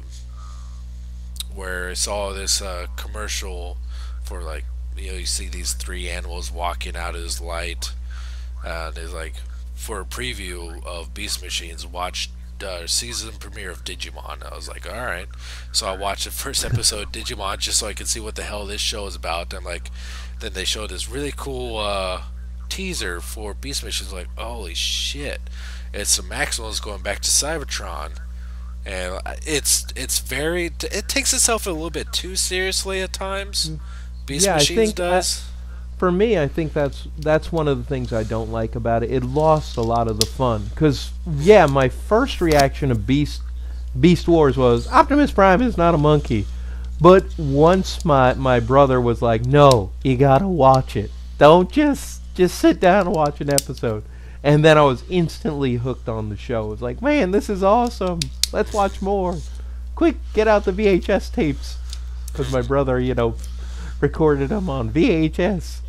where I saw this commercial for like you see these three animals walking out of this light, and it's like for a preview of Beast Machines. Watch season premiere of Digimon. I was like, all right. So I watched the first episode of Digimon just so I could see what the hell this show is about. And like, then they showed this really cool teaser for Beast Machines. Like, holy shit! It's the Maximals going back to Cybertron, and it takes itself a little bit too seriously at times. Beast Yeah, I Machines think does. for me, I think that's one of the things I don't like about it. It lost a lot of the fun. Cause yeah, my first reaction to Beast Wars was Optimus Prime is not a monkey. But once my brother was like, no, you gotta watch it. Don't just sit down and watch an episode. And then I was instantly hooked on the show. It was like, man, this is awesome. Let's watch more. Quick, get out the VHS tapes. Because my brother, recorded them on VHS.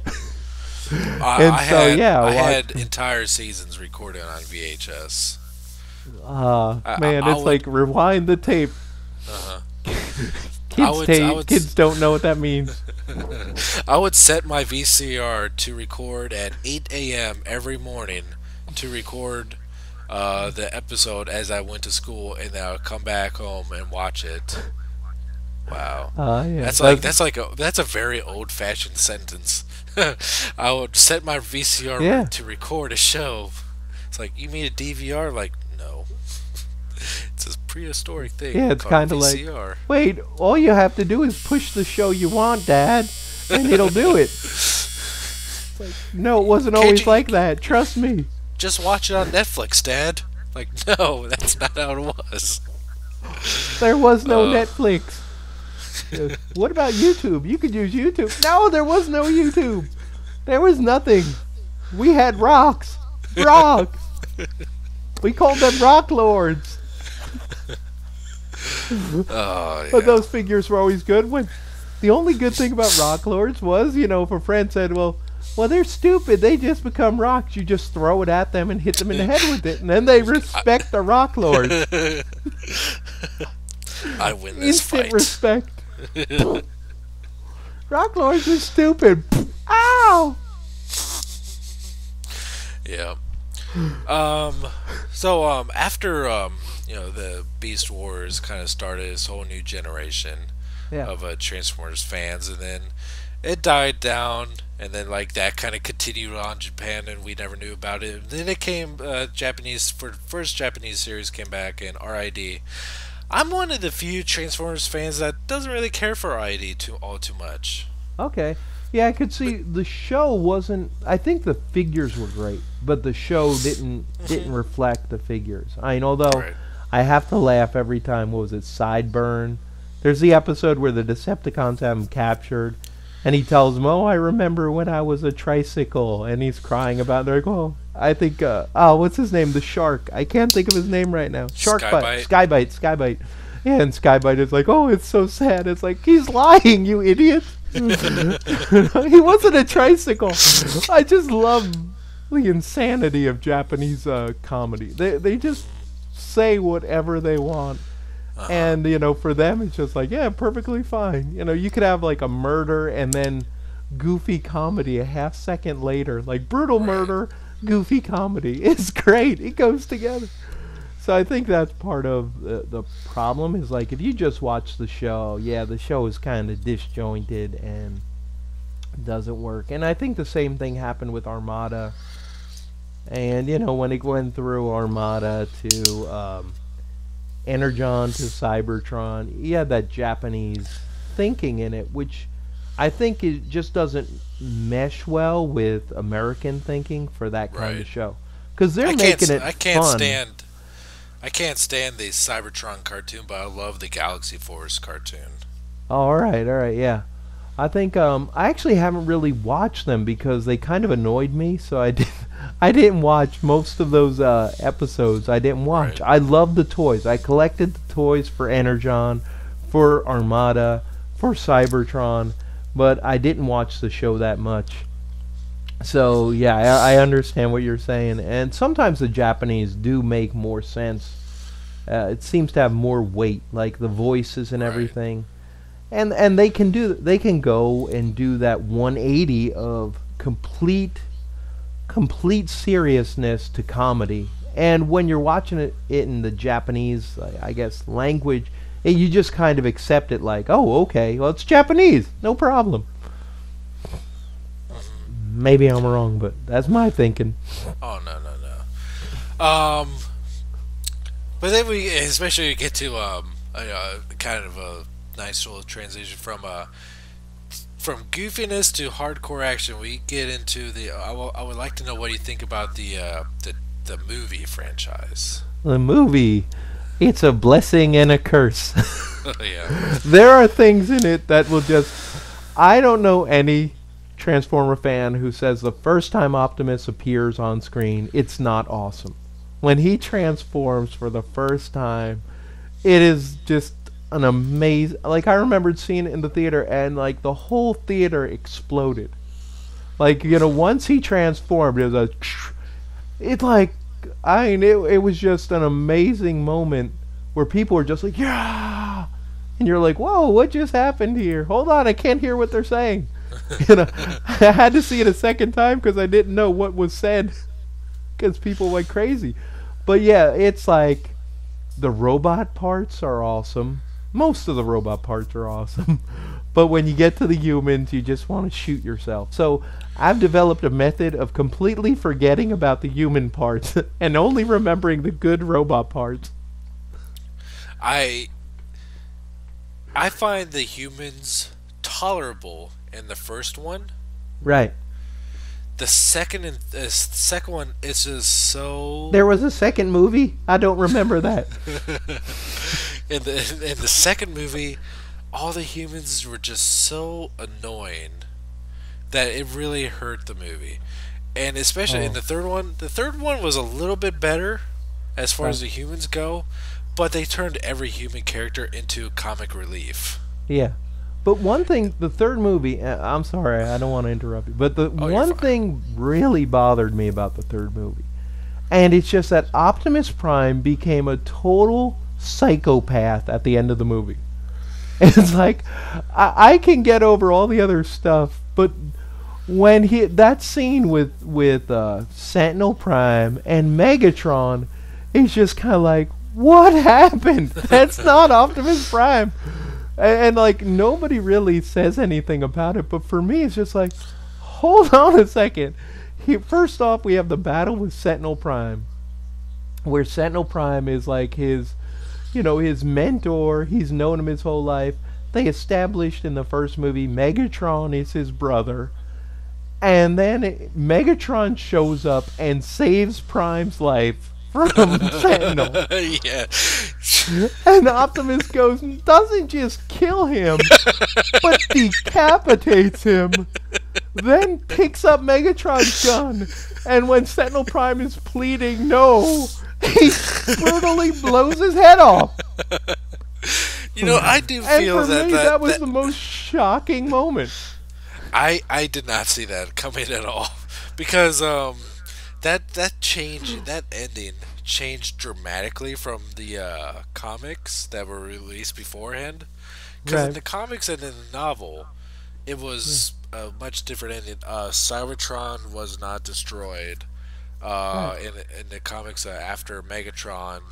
And I so had yeah, I I had watched. entire seasons recorded on VHS. Man, I it's like would rewind the tape. uh Kids I tape. would Kids don't know what that means. I would set my VCR to record at 8 a.m. every morning to record the episode as I went to school, and then I would come back home and watch it. Wow, Yeah, that's a very old-fashioned sentence. I would set my VCR yeah, to record a show. It's like, you mean a DVR? Like, no, it's a prehistoric thing yeah. It's called a kind of like, VCR. wait, all you have to do is push the show you want, Dad, and it'll do it. Like, no, it wasn't Can't always you like that. Trust me. just watch it on Netflix, Dad? Like, no, that's not how it was. There was no Uh, Netflix. What about YouTube? You could use YouTube. No, there was no YouTube. There was nothing. We had rocks. Rock. We called them rock lords. oh But yeah, those figures were always good. When the only good thing about rock lords was, if a friend said, well, they're stupid. They just become rocks. You just throw it at them and hit them in the head with it, and then they respect the rock lord. I win this Instant fight. respect. Rock lords are stupid. Ow! Yeah. So after the Beast Wars kind of started this whole new generation Yeah. of Transformers fans, and then it died down, and then like that kind of continued on Japan, and we never knew about it. Then it came Japanese for first Japanese series came back in RID. I'm one of the few Transformers fans that doesn't really care for RID too much. Okay. Yeah, I could But see the show wasn't. I think the figures were great, but the show didn't reflect the figures. I mean, although right, I have to laugh every time. What was it? Sideburn. There's the episode where the Decepticons have him captured, and he tells them, "Oh, I remember when I was a tricycle," and he's crying about. It. They're like, "Oh, I think. What's his name? The shark. I can't think of his name right now. Skybite. Skybite. Yeah, and Skybite is like, "Oh, it's so sad." It's like he's lying, you idiot. He wasn't a tricycle. I just love the insanity of Japanese comedy. They just say whatever they want. Uh-huh. And for them it's just like, yeah, perfectly fine. You could have like a murder and then goofy comedy a half second later, like brutal Right. murder, goofy comedy. It's great. It goes together. So I think that's part of the problem is like if you just watch the show, yeah, the show is kind of disjointed and doesn't work. And I think the same thing happened with Armada. And when it went through Armada to Energon to Cybertron, you had that Japanese thinking in it, which I think it just doesn't mesh well with American thinking for that kind Right. of show. Because they're I can't. making it I can't fun. stand I can't stand the Cybertron cartoon, but I love the Galaxy Force cartoon. All right, yeah. I think I actually haven't really watched them because they kind of annoyed me, so I didn't watch most of those episodes. I didn't watch. Right. I love the toys. I collected the toys for Energon, for Armada, for Cybertron, but I didn't watch the show that much. So yeah, I understand what you're saying, and sometimes the Japanese do make more sense. It seems to have more weight, like the voices and Right. everything, and they can go and do that 180 of complete seriousness to comedy. And when you're watching it in the Japanese, I guess, language, you just kind of accept it like, oh, okay, well, it's Japanese, no problem. Maybe I'm wrong, but that's my thinking. Oh no no no. But then we especially get to kind of a nice little transition from goofiness to hardcore action. We get into the. I would like to know what you think about the movie franchise. The movie, it's a blessing and a curse. Yeah. There are things in it that will just. I don't know any Transformer fan who says the first time Optimus appears on screen, it's not awesome. When he transforms for the first time, it is just an amazing. Like, I remembered seeing it in the theater, and like the whole theater exploded. Like, once he transformed, it was a. It like, I mean, it was just an amazing moment where people were just like, yeah, and you're like, whoa, what just happened here? Hold on, I can't hear what they're saying. I had to see it a second time because I didn't know what was said because people went crazy. But yeah, it's like the robot parts are awesome. Most of the robot parts are awesome. But when you get to the humans, you just want to shoot yourself. So I've developed a method of completely forgetting about the human parts and only remembering the good robot parts. I I find the humans tolerable in the first one. Right. The second one is just so. There was a second movie? I don't remember that. In the second movie, all the humans were just so annoying that it really hurt the movie. And especially in Oh, the third one was a little bit better as far right. as the humans go, but they turned every human character into comic relief. Yeah. But one thing, the third movie, I'm sorry, I don't want to interrupt you, but the Oh, you're one fine. thing really bothered me about the third movie, and it's just that Optimus Prime became a total psychopath at the end of the movie. It's like, I can get over all the other stuff, but when that scene with Sentinel Prime and Megatron, it's just kind of like, what happened? That's not Optimus Prime. And like nobody really says anything about it, but for me it's just like, hold on a second. First off, we have the battle with Sentinel Prime, where Sentinel Prime is like his mentor. He's known him his whole life. They established in the first movie Megatron is his brother, and then Megatron shows up and saves Prime's life from Sentinel. Yeah. And Optimus goes and doesn't just kill him, but decapitates him. Then picks up Megatron's gun, and when Sentinel Prime is pleading no, he brutally blows his head off. I do And feel for that me, that was that the most shocking moment. I did not see that coming at all because that ending changed dramatically from the comics that were released beforehand. Because in Right. the comics and in the novel, it Yeah. was a much different ending. Cybertron was not destroyed. Right. In the comics, after Megatron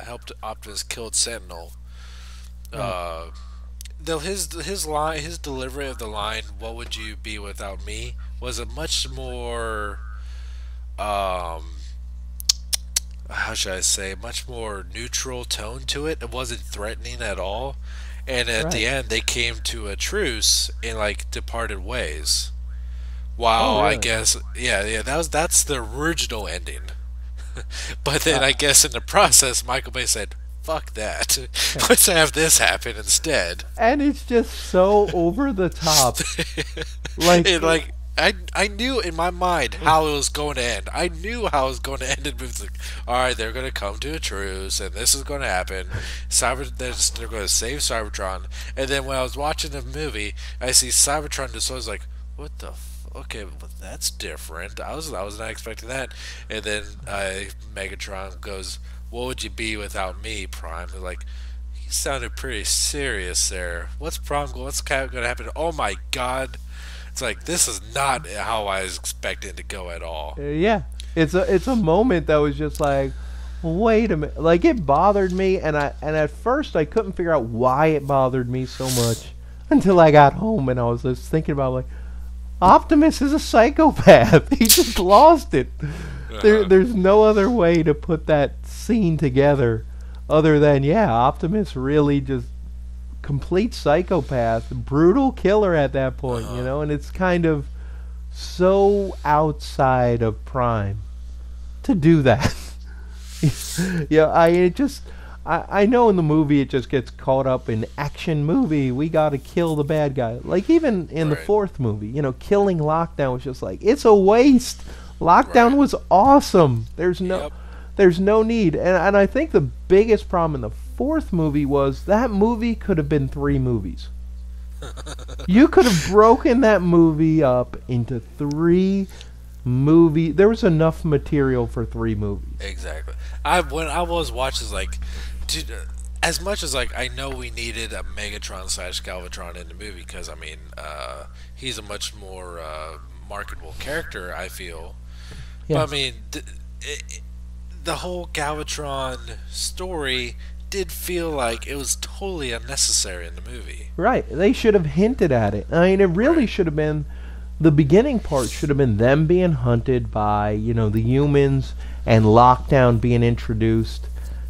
helped Optimus killed Sentinel. Right. Uh, though his delivery of the line "What would you be without me" was a much more how should I say, much more neutral tone to it. It wasn't threatening at all. And at the Right. end, they came to a truce and like departed ways. Oh, Wow, I really? guess, yeah, that's the original ending. But then I guess in the process, Michael Bay said, "Fuck that. Let's have this happen instead." And it's just so over the top. Like, Like I knew in my mind how it was going to end. I knew how it was going to end. It was like, all right, they're going to come to a truce, and this is going to happen. They're going to save Cybertron. And then when I was watching the movie, I see Cybertron just was like, what the. Okay, well, that's different. I was not expecting that. And then Megatron goes, "What would you be without me, Prime?" They're like, "You sounded pretty serious there. What's Prime? What's going to happen?" Oh my God! It's like this is not how I was expecting it to go at all. yeah, it's a moment that was just like, wait a minute. Like, it bothered me, and at first I couldn't figure out why it bothered me so much until I got home and I was just thinking about, like, Optimus is a psychopath. He just lost it. There's no other way to put that scene together other than, yeah, Optimus really just complete psychopath, brutal killer at that point, you know, and it's kind of so outside of Prime to do that. Yeah, I know in the movie it just gets caught up in action movie. We got to kill the bad guy. Like, even in the fourth movie, you know, killing Lockdown was just like, it's a waste. Lockdown was awesome. There's no need. And I think the biggest problem in the fourth movie was that movie could have been 3 movies. You could have broken that movie up into 3 movies. There was enough material for 3 movies. Exactly. When I was watching, like, dude, as much as like I know we needed a Megatron / Galvatron in the movie because I mean he's a much more marketable character, I feel. Yes. But I mean the whole Galvatron story did feel like it was totally unnecessary in the movie. Right. They should have hinted at it. I mean, it really should have been, the beginning part should have been them being hunted by, you know, the humans and Lockdown being introduced.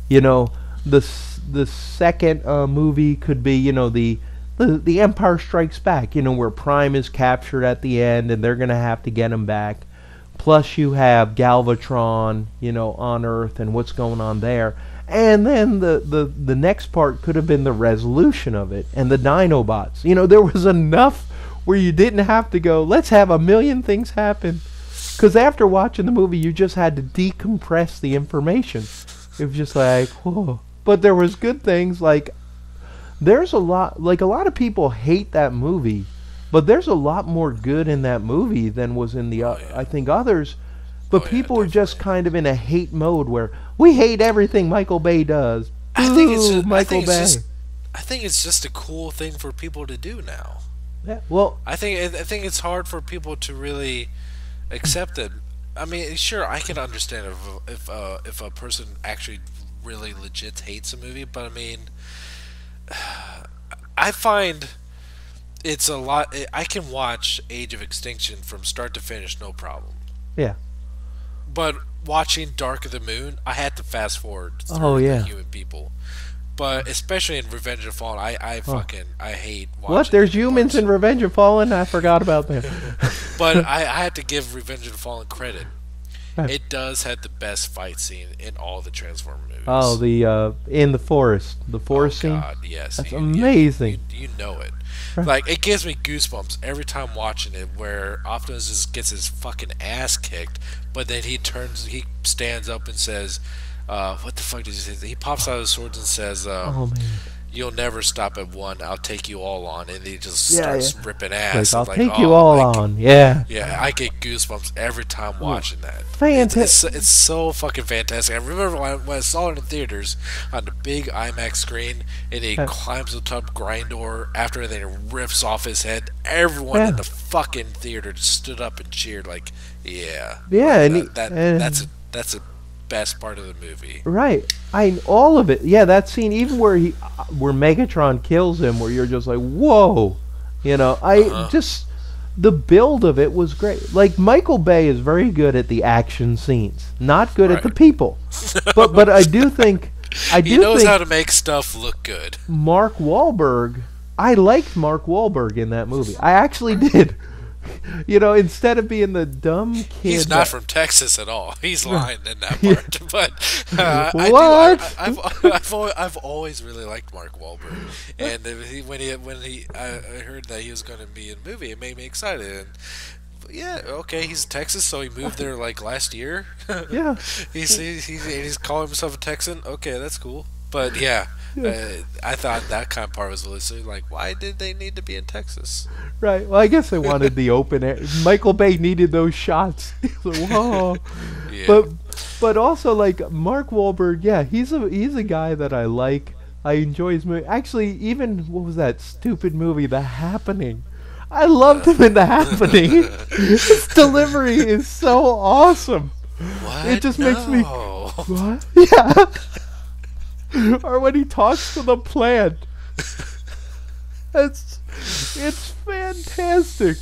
You know, the second movie could be, you know, the Empire Strikes Back, you know, where Prime is captured at the end and they're going to have to get him back. Plus you have Galvatron, you know, on Earth and what's going on there. And then the next part could have been the resolution of it and the Dinobots. You know, there was enough where you didn't have to go, let's have a million things happen. Because after watching the movie, you just had to decompress the information. It was just like, whoa. But there was good things, like, there's a lot of people hate that movie, but there's a lot more good in that movie than was in the, I think, others. But people are just kind of in a hate mode where we hate everything Michael Bay does. I think it's just a cool thing for people to do now. Yeah, well, I think it's hard for people to really accept it. I mean, sure, I can understand if a person actually really legit hates a movie, but I mean, I find it's a lot. I can watch Age of Extinction from start to finish, no problem. Yeah. But watching Dark of the Moon, I had to fast forward through the human people. But especially in Revenge of the Fallen, I hate watching. What? There's humans in Revenge of the Fallen? I forgot about that. But I had to give Revenge of the Fallen credit. It does have the best fight scene in all the Transformer movies. Oh, in the forest. The forest scene? God, yes. That's amazing. You know it. Like, it gives me goosebumps every time watching it, where Optimus just gets his fucking ass kicked, but then he stands up and says, what the fuck did he say? He pops out his swords and says, oh, man. You'll never stop at one, I'll take you all on. And he just starts ripping ass. Like, I'll take you all on, yeah. Yeah, I get goosebumps every time watching that. Fantastic. It's so fucking fantastic. I remember when I saw it in theaters on the big IMAX screen, and he climbs the top Grindor after and then rips off his head. Everyone in the fucking theater just stood up and cheered like, yeah. Yeah, like that's a best part of the movie. Right. All of it. Yeah, that scene, even where Megatron kills him, where you're just like, whoa. You know, just the build of it was great. Like, Michael Bay is very good at the action scenes, not good at the people. but I do think he knows how to make stuff look good. Mark Wahlberg, I liked Mark Wahlberg in that movie. I actually did. instead of being the dumb kid. He's not from Texas at all. He's lying in that Yeah. part. But What? I've always really liked Mark Wahlberg, and I heard that he was going to be in the movie, it made me excited. And yeah, okay, he's Texas, so he moved there like last year. Yeah. He's calling himself a Texan. Okay, that's cool. But yeah, I thought that kind of part was really silly. Like, why did they need to be in Texas? Right. Well, I guess they wanted the open air. Michael Bay needed those shots. Like, whoa. Yeah. But also like Mark Wahlberg, yeah, he's a guy that I like. I enjoy his movie. Actually, even what was that stupid movie, The Happening? I loved him in The Happening. His delivery is so awesome. What? It just makes me No. what? Yeah. Or when he talks to the plant. It's fantastic.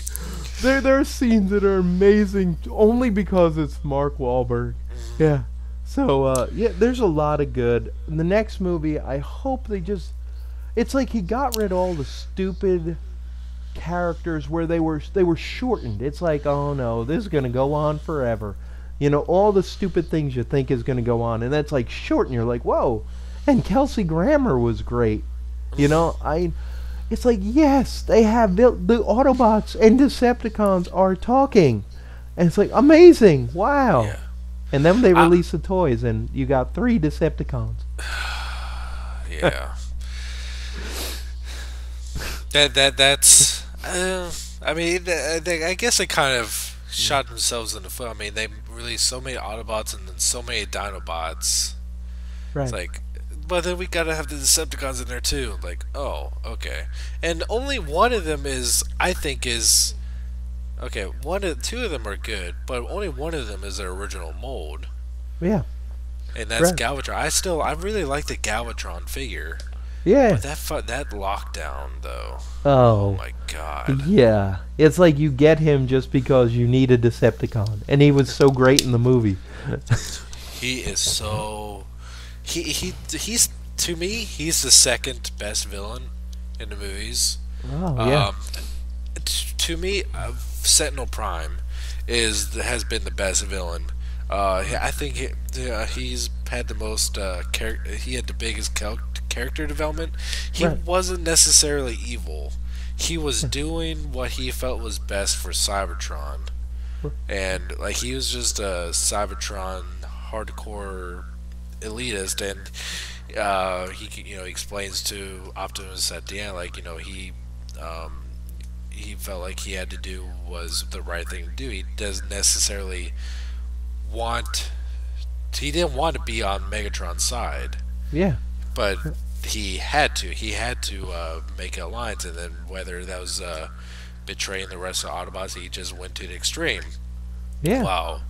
There are scenes that are amazing only because it's Mark Wahlberg. Yeah. So yeah, there's a lot of good. In the next movie, I hope it's like he got rid of all the stupid characters where they were shortened. It's like, oh no, this is going to go on forever. All the stupid things you think is going to go on, and that's like shortened. You're like, whoa. And Kelsey Grammer was great. It's like, yes, they have the Autobots and Decepticons are talking. And it's like, amazing. Wow. Yeah. And then they release the toys, and you got 3 Decepticons. Yeah. That's. I mean, I guess they kind of shot themselves in the foot. I mean, they released so many Autobots and then so many Dinobots. Right. It's like, but then we gotta have the Decepticons in there too. Like, oh, okay. And only one of them I think is okay. Two of them are good, but only one of them is their original mold. Yeah. And that's Right. Galvatron. I really like the Galvatron figure. Yeah. But that lockdown though. Oh. My God. Yeah. It's like you get him just because you need a Decepticon. And he was so great in the movie. He is so. He's to me he's the second best villain in the movies. Oh, yeah. To me, Sentinel Prime has been the best villain. I think he's had the most he had the biggest character development. He Right. wasn't necessarily evil. He was doing what he felt was best for Cybertron, and like he was just a Cybertron hardcore elitist, and he explains to Optimus at the end, like he felt like he had to do was the right thing to do. He doesn't necessarily he didn't want to be on Megatron's side, Yeah. but he had to make an alliance, and then whether that was betraying the rest of the Autobots, he just went to the extreme. Yeah. Wow.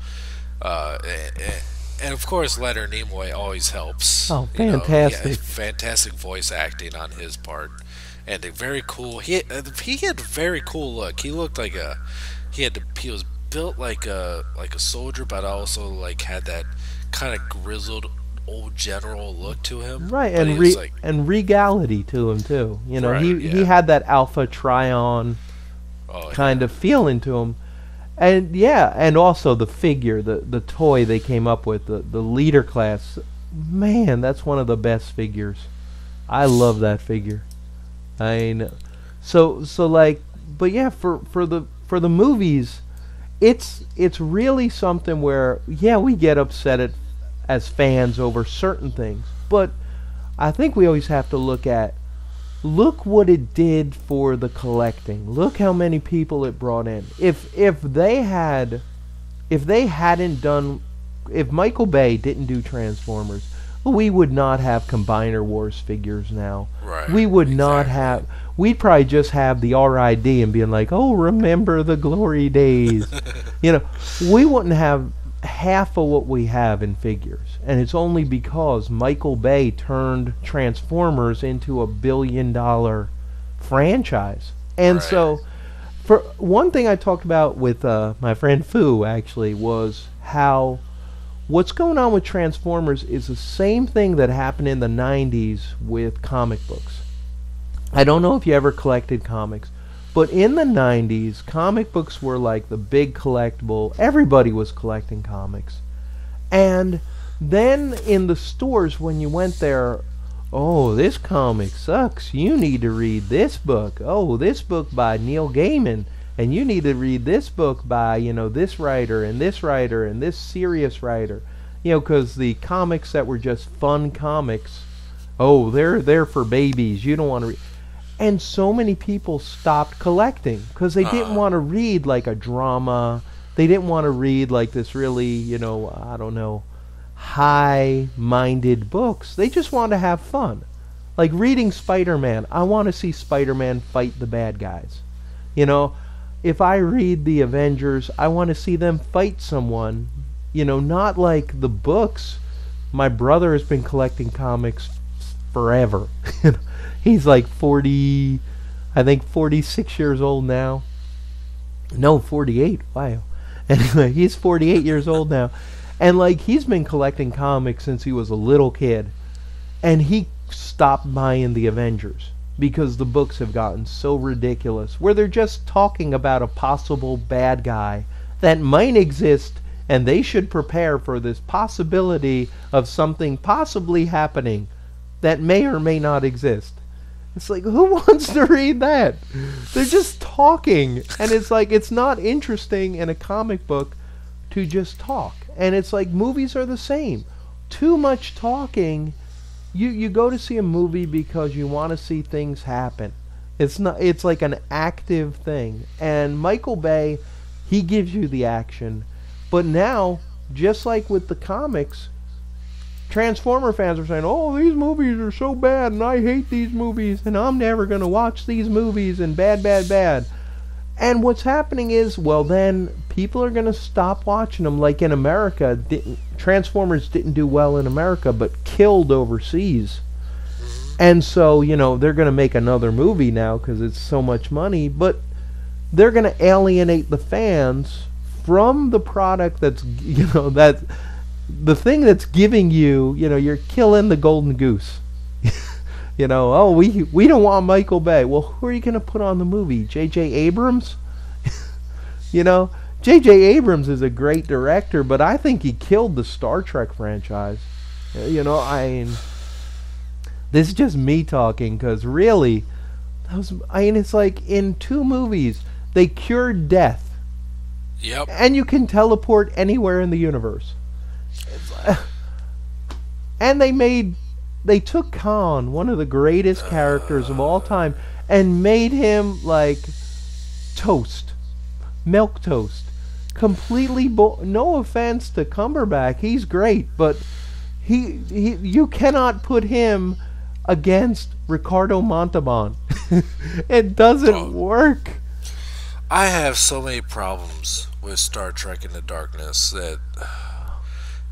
And of course, Leonard Nimoy always helps. Oh, fantastic. Fantastic voice acting on his part, and a very cool. He had a very cool look. He looked like he was built like a soldier, but also like had that kind of grizzled old general look to him. Right, But and he was like, and regality to him too. Right, he yeah. had that Alpha Trion oh, kind of feeling to him. And yeah, and also the figure, the toy they came up with, the leader class. Man, that's one of the best figures. I love that figure. I know. So like, but yeah, for the movies, it's really something where yeah, we get upset as fans over certain things, but I think we always have to look what it did for the collecting. Look how many people it brought in. If Michael Bay didn't do Transformers, we would not have Combiner Wars figures now. Right, We would not exactly. have. We'd probably just have the RID and being like, "Oh, remember the glory days." We wouldn't have half of what we have in figures, and it's only because Michael Bay turned Transformers into a $1 billion franchise. And Right. so, for one thing I talked about with my friend Fu actually was how what's going on with Transformers is the same thing that happened in the 90s with comic books. I don't know if you ever collected comics, But in the 90s, comic books were like the big collectible. Everybody was collecting comics. And then in the stores, when you went there, oh, this comic sucks. You need to read this book. Oh, this book by Neil Gaiman. And you need to read this book by, this writer and this writer and this serious writer. Because the comics that were just fun comics, oh, they're for babies. You don't want to read. And so many people stopped collecting because they didn't want to read like a drama. They didn't want to read like this really, I don't know, high-minded books. They just want to have fun. Like reading Spider-Man. I want to see Spider-Man fight the bad guys. If I read the Avengers, I want to see them fight someone. Not like the books. My brother has been collecting comics forever. He's like 40, I think 46 years old now. No, 48. Wow. Anyway, he's 48 years old now. And like he's been collecting comics since he was a little kid. And he stopped buying the Avengers because the books have gotten so ridiculous where they're just talking about a possible bad guy that might exist, and they should prepare for this possibility of something possibly happening that may or may not exist. It's like, who wants to read that? They're just talking. And it's like, it's not interesting in a comic book to just talk. And it's like, movies are the same. Too much talking. You go to see a movie because you want to see things happen. It's like an active thing. And Michael Bay, he gives you the action. But now, just like with the comics, Transformer fans are saying, oh, these movies are so bad, and I hate these movies, and I'm never going to watch these movies, and bad, bad, bad. And what's happening is, well, then people are going to stop watching them. Like in America, Transformers didn't do well in America, but killed overseas. And so, they're going to make another movie now because it's so much money, but they're going to alienate the fans from the product that's, that the thing that's giving you, you're killing the golden goose. Oh, we don't want Michael Bay. Well, who are you going to put on the movie? J.J. Abrams? J.J. Abrams is a great director, but I think he killed the Star Trek franchise. This is just me talking, because really, it's like in 2 movies, they cured death. Yep. And you can teleport anywhere in the universe. And they took Khan, one of the greatest characters of all time, and made him like toast, milk toast, completely. No offense to Cumberbatch, he's great, but you cannot put him against Ricardo Montalban. It doesn't work. I have so many problems with Star Trek Into Darkness that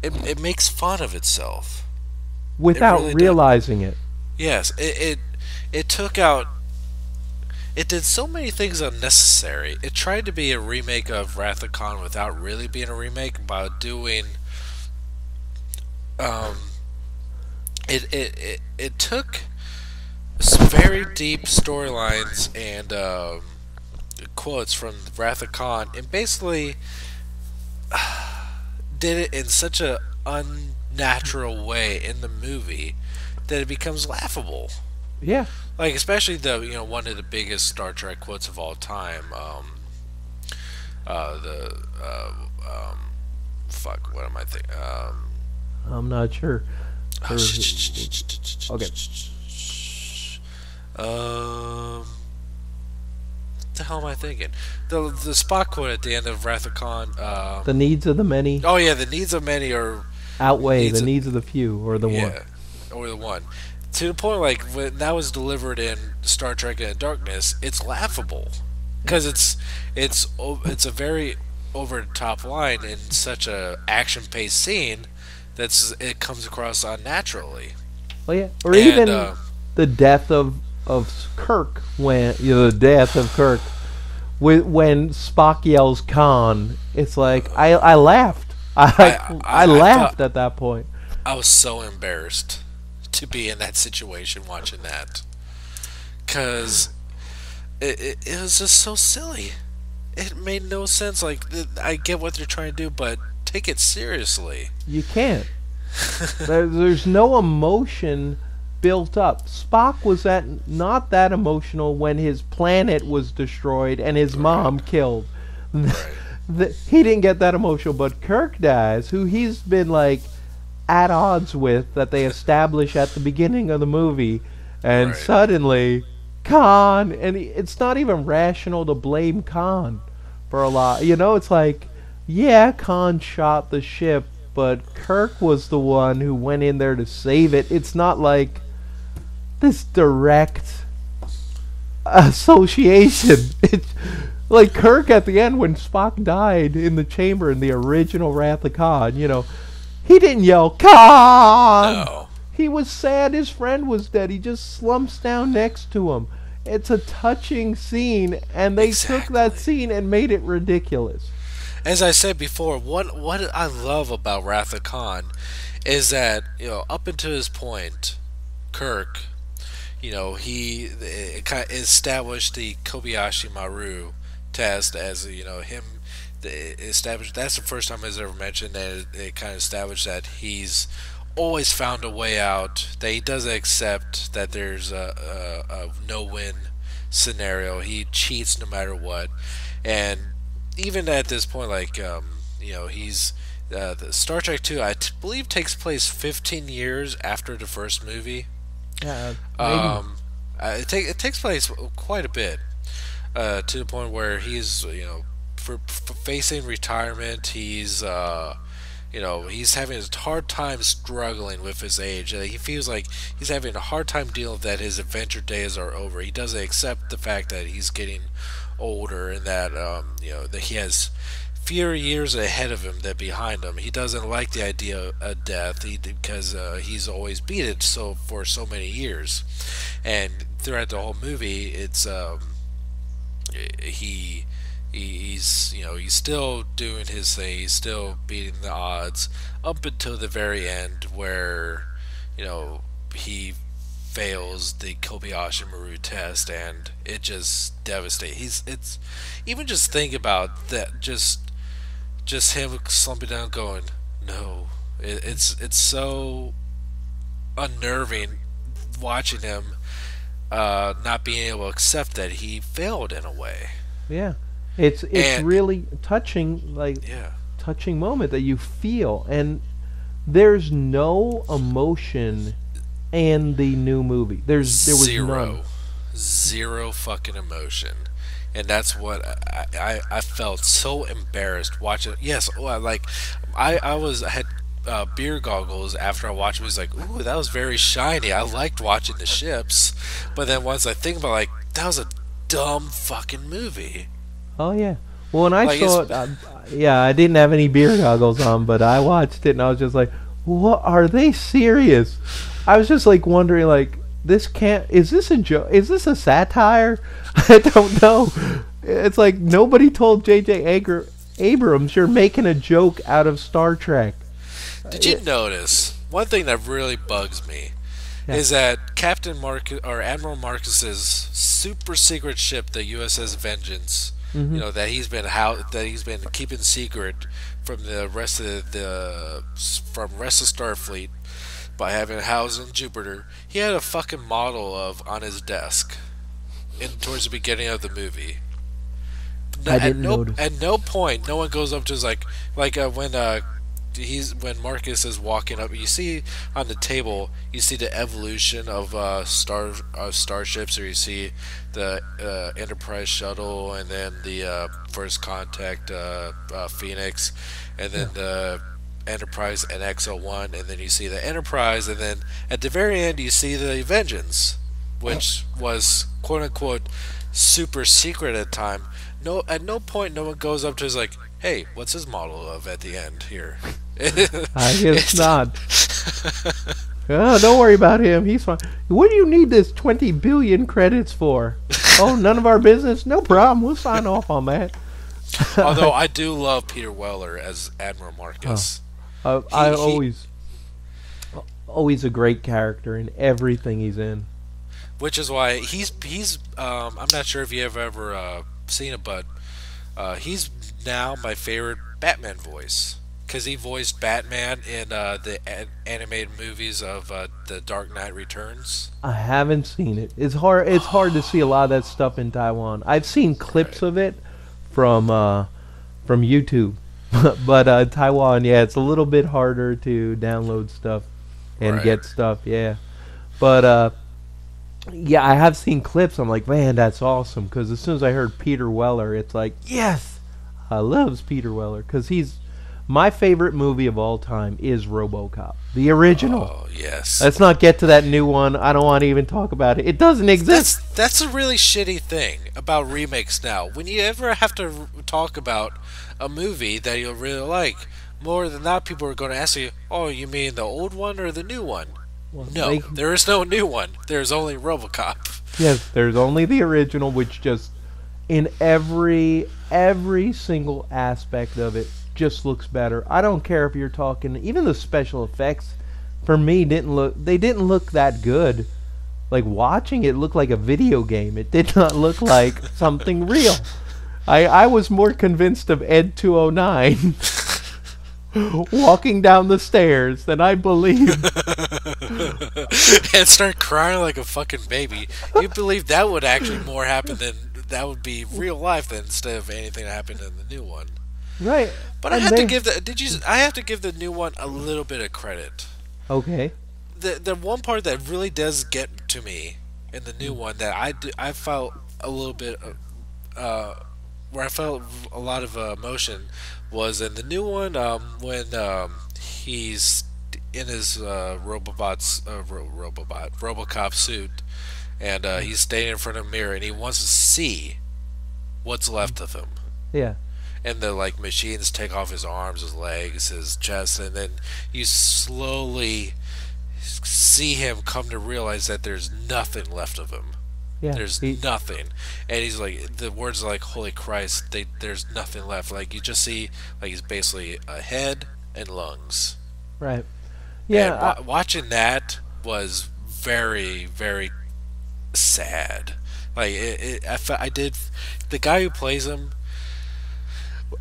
it makes fun of itself without really realizing it. Yes, it took out. It did so many things unnecessary. It tried to be a remake of Wrath of Khan without really being a remake by doing. It took some very deep storylines and quotes from Wrath of Khan and basically did it in such a unnatural way in the movie that it becomes laughable. Yeah. Like especially the one of the biggest Star Trek quotes of all time. Fuck. What am I thinking? I'm not sure. Okay. What the hell am I thinking? The Spock quote at the end of Wrath of Khan. The needs of the many. Oh yeah, the needs of many are outweigh the needs of the few, or the one. Yeah, or the one. To the point, like when that was delivered in Star Trek Into Darkness, it's laughable because it's a very over the top line in such a action paced scene it comes across unnaturally. Well, yeah, or even the death of Kirk when the death of Kirk when Spock yells Khan. It's like I laughed. I laughed at that point. I was so embarrassed to be in that situation watching that, because it was just so silly. It made no sense. Like, I get what they're trying to do, but take it seriously. You can't. There's no emotion built up. Spock was not that emotional when his planet was destroyed and his mom killed. Right. He didn't get that emotional, but Kirk dies, who he's been like at odds with, that they establish at the beginning of the movie, and Right. suddenly Khan, and it's not even rational to blame Khan for a lot. You know, it's like, yeah, Khan shot the ship, but Kirk was the one who went in there to save it. It's not like this direct association. It's like Kirk at the end when Spock died in the chamber in the original Wrath of Khan, you know, he didn't yell, Khan! No. He was sad his friend was dead. He just slumps down next to him. It's a touching scene, and they took that Exactly. scene and made it ridiculous. As I said before, what I love about Wrath of Khan is that, up until this point, Kirk, he kind of established the Kobayashi Maru test as him established. That's the first time it's ever mentioned, and it kind of established that he's always found a way out. That he doesn't accept that there's a no-win scenario. He cheats no matter what, and even at this point, like he's the Star Trek 2. Believe takes place 15 years after the first movie. Yeah, maybe. It takes place quite a bit, to the point where he's for facing retirement. He's having a hard time struggling with his age. He feels like he's having a hard time dealing with that his adventure days are over. He doesn't accept the fact that he's getting older, and that that he has fewer years ahead of him than behind him. He doesn't like the idea of death, because he's always beat it for so many years, and throughout the whole movie, it's he's still doing his thing. He's still beating the odds up until the very end, where he fails the Kobayashi Maru test, and it just devastates. It's even just think about that. Just him slumping down, going, no. It's so unnerving watching him not being able to accept that he failed in a way. Yeah. It's And really touching, like yeah, touching moment that you feel, and there's no emotion in the new movie. There was none. zero fucking emotion, and that's what I felt so embarrassed watching. Yes, well, like I had beer goggles after I watched it. Was like, ooh, that was very shiny. I liked watching the ships, but then once I think about it, like, that was a dumb fucking movie. Oh yeah. Well, when I Like, saw it, yeah, I didn't have any beer goggles on, but I watched it and I was just like, "What, are they serious?" I was just like wondering, like, this can't. Is this a joke? Is this a satire? I don't know. It's like nobody told J.J. Abrams you're making a joke out of Star Trek. Did you notice one thing that really bugs me? Yeah. Is that Captain Marcus, or Admiral Marcus's super secret ship, the USS Vengeance, Mhm. that he's been keeping secret from the rest of Starfleet by having it housed in Jupiter. He had a fucking model of on his desk towards the beginning of the movie. I didn't notice. At no point no one goes up to his when Marcus is walking up, you see on the table, you see the evolution of starships, or you see the Enterprise shuttle, and then the First Contact Phoenix, and then the Enterprise and XO1, and then you see the Enterprise, and then at the very end you see the Vengeance, which was quote unquote super secret at the time. No, at no point no one goes up to his like, hey, what's his model of at the end here? I guess not. Oh, don't worry about him. He's fine. What do you need this 20 billion credits for? Oh, none of our business? No problem. We'll sign off on that. Although I do love Peter Weller as Admiral Marcus. I always a great character in everything he's in. which is why he's I'm not sure if you have ever seen it, but he's now my favorite Batman voice because he voiced Batman in the animated movies of The Dark Knight Returns. I haven't seen it. It's hard. It's hard to see a lot of that stuff in Taiwan. I've seen clips Right. of it from YouTube, but Taiwan, yeah, it's a little bit harder to download stuff and Right. get stuff. Yeah, but yeah, I have seen clips. I'm like, man, that's awesome. Because as soon as I heard Peter Weller, it's like, yes, I loves Peter Weller because he's my favorite movie of all time is RoboCop, the original. Oh yes. Let's not get to that new one. I don't want to even talk about it. It doesn't exist. That's a really shitty thing about remakes now. When you ever have to talk about a movie that you really like, more than that, people are going to ask you, "Oh, you mean the old one or the new one?" Well, No, there is no new one. There's only RoboCop. yes, there's only the original, which just in every single aspect of it just looks better. I don't care if you're talking even the special effects. For me, they didn't look that good. Like watching it looked like a video game. It did not look like something real. I was more convinced of Ed 209 walking down the stairs than I believed. And start crying like a fucking baby. You believe that would actually more happen than that would be real life than instead of anything that happened in the new one. Right. But I And have to they- give the I have to give the new one a little bit of credit. Okay. The one part that really does get to me in the new one that I felt a little bit where I felt a lot of emotion was in the new one when he's in his RoboCop suit and he's standing in front of a mirror and he wants to see what's left of him. Yeah. And the like machines take off his arms, his legs, his chest, and then you slowly see him come to realize that there's nothing left of him. Yeah. There's nothing, and he's like the words are like, "Holy Christ!" There's nothing left. Like you just see, like he's basically a head and lungs. Right. Yeah. And watching that was very, very sad. Like I did. The guy who plays him,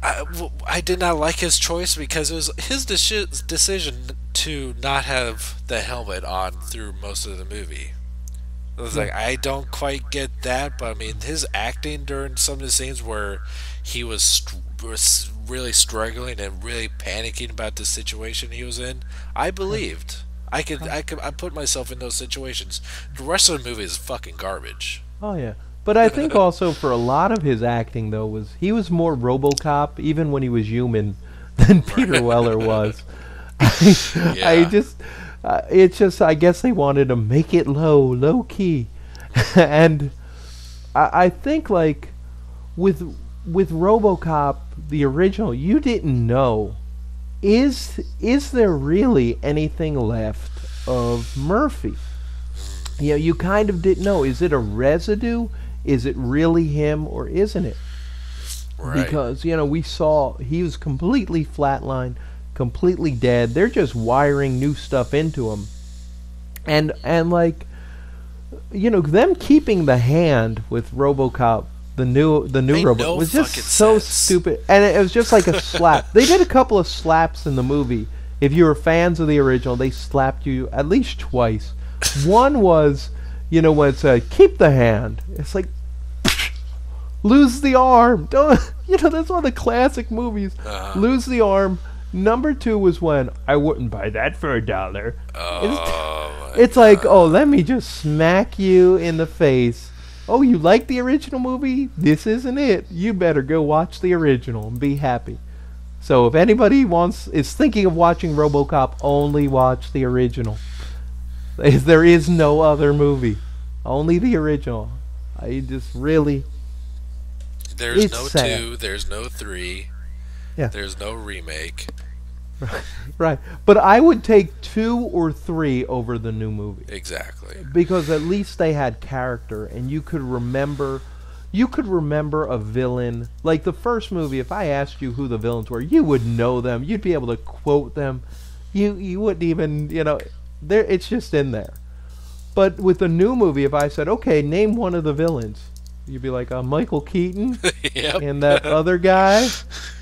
I did not like his choice because it was his decision to not have the helmet on through most of the movie. I was like, I don't quite get that, but I mean, his acting during some of the scenes where he was really struggling and really panicking about the situation he was in, I believed. I put myself in those situations. The rest of the movie is fucking garbage. Oh yeah. But I think also for a lot of his acting though he was more RoboCop even when he was human than Peter Weller was. I just it's just I guess they wanted to make it low key, and I think like with RoboCop the original you didn't know is there really anything left of Murphy? You know, you kind of didn't know. Is it a residue? Is it really him or isn't it? Right. Because, you know, we saw he was completely flatlined, completely dead. They're just wiring new stuff into him. And like, you know, them keeping the hand with RoboCop, the new Made Robot no was just fucking so sense. stupid. And it was just like a slap. They did a couple of slaps in the movie. If you were fans of the original, they slapped you at least twice. One was, you know, when it said, keep the hand. It's like, lose the arm. Don't, you know, that's one of the classic movies. Lose the arm. Number two was when, I wouldn't buy that for $1. It's like, oh, let me just smack you in the face. Oh, you like the original movie? This isn't it. You better go watch the original and be happy. So if anybody is thinking of watching RoboCop, only watch the original. There is no other movie, only the original. I just really. There's It's no sad. 2, there's no 3, Yeah. there's no remake. Right, but I would take 2 or 3 over the new movie Exactly. because at least they had character, and you could remember. You could remember a villain like the first movie. If I asked you who the villains were, you would know them. You'd be able to quote them. You wouldn't even, you know. There, it's just in there. But with a new movie, if I said, okay, name one of the villains, you'd be like, Michael Keaton Yep. and that other guy.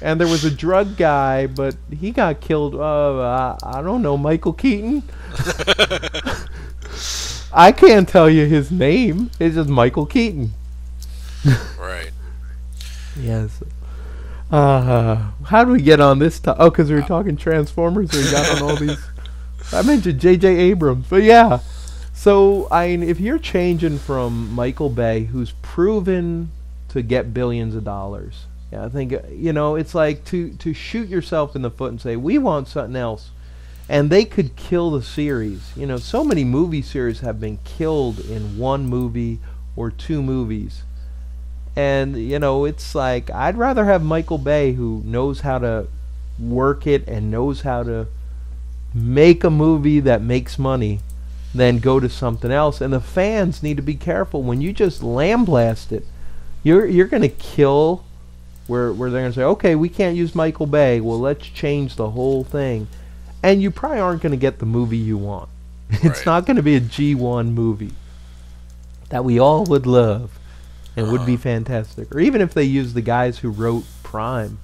And there was a drug guy, but he got killed. I don't know, Michael Keaton? I can't tell you his name. It's just Michael Keaton. Right. Yes. How do we get on this? Oh, because we were talking Transformers. We got on all these. I mentioned J.J. Abrams, but yeah. So I mean, if you're changing from Michael Bay, who's proven to get billions of dollars, yeah, I think it's like to shoot yourself in the foot and say we want something else, and they could kill the series. So many movie series have been killed in one movie or two movies. And, it's like, I'd rather have Michael Bay, who knows how to work it and knows how to make a movie that makes money, than go to something else. And the fans need to be careful. When you just lambaste it, you're going to kill where they're going to say, okay, we can't use Michael Bay. Well, let's change the whole thing. And you probably aren't going to get the movie you want. It's not going to be a G1 movie that we all would love. It would be fantastic. Or even if they use the guys who wrote Prime,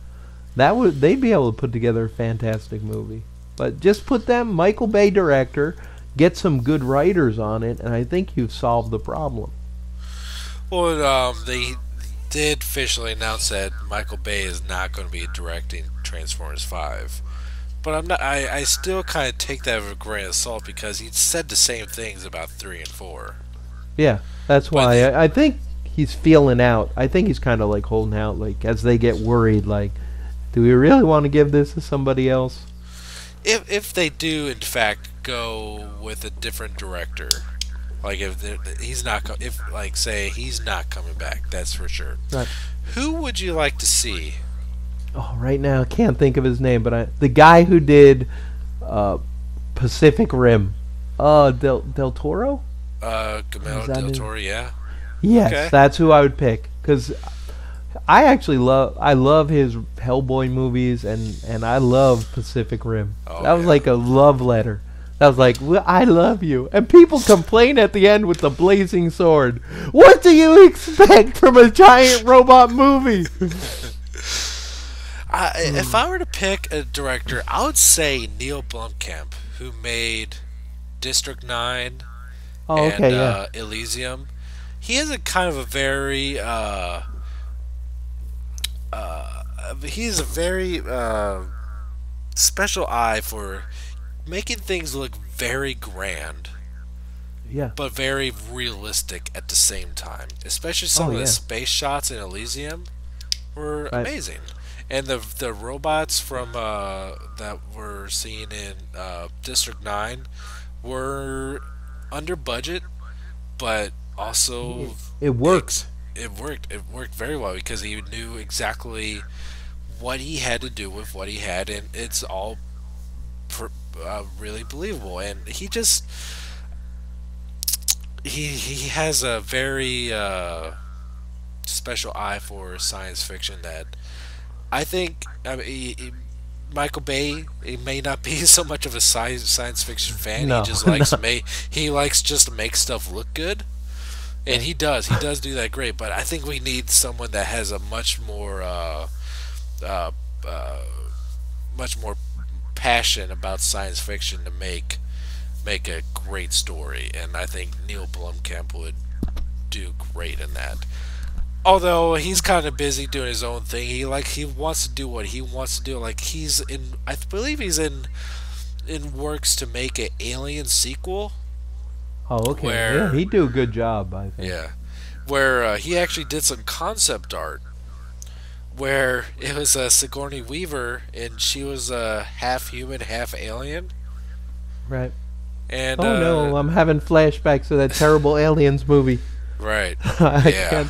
they'd be able to put together a fantastic movie. But just put them, Michael Bay director, get some good writers on it, and I think you've solved the problem. Well, they did officially announce that Michael Bay is not going to be directing Transformers 5. But I'm not. I still kind of take that with a grain of salt because he said the same things about 3 and 4. Yeah, that's why I think he's feeling out. I think he's kind of like holding out, like as they get worried, like, do we really want to give this to somebody else? If they do in fact go with a different director, like if he's not, say he's not coming back, that's for sure. Right. Who would you like to see? Oh, right now I can't think of his name, but the guy who did Pacific Rim, Del Toro. Guillermo del Toro, yeah. Yes, okay. That's who I would pick because I actually love his Hellboy movies and I love Pacific Rim. That was like a love letter. That was like, well, I love you. And people complain at the end with the blazing sword. What do you expect from a giant robot movie? If I were to pick a director, I would say Neil Blomkamp, who made District 9 and Elysium. He has a kind of a very he's a very special eye for making things look very grand, but very realistic at the same time. Especially some of the space shots in Elysium were amazing, and the robots from that we're seeing in District 9 were under budget, but also it worked. It worked very well because he knew exactly what he had to do with what he had, and it's all really believable. And he just he has a very special eye for science fiction that I think. I mean, Michael Bay, he may not be so much of a science fiction fan. No, he just likes he likes just to make stuff look good. And he does do that great, but I think we need someone that has a much more passion about science fiction to make a great story, and I think Neil Blomkamp would do great in that. Although he's kind of busy doing his own thing, he wants to do what he wants to do. Like I believe he's in works to make an Alien sequel. Oh, okay. He'd do a good job, I think. Yeah. Where he actually did some concept art where it was Sigourney Weaver and she was half human, half alien. Right. And oh no, I'm having flashbacks of that terrible Aliens movie. Right. I can't.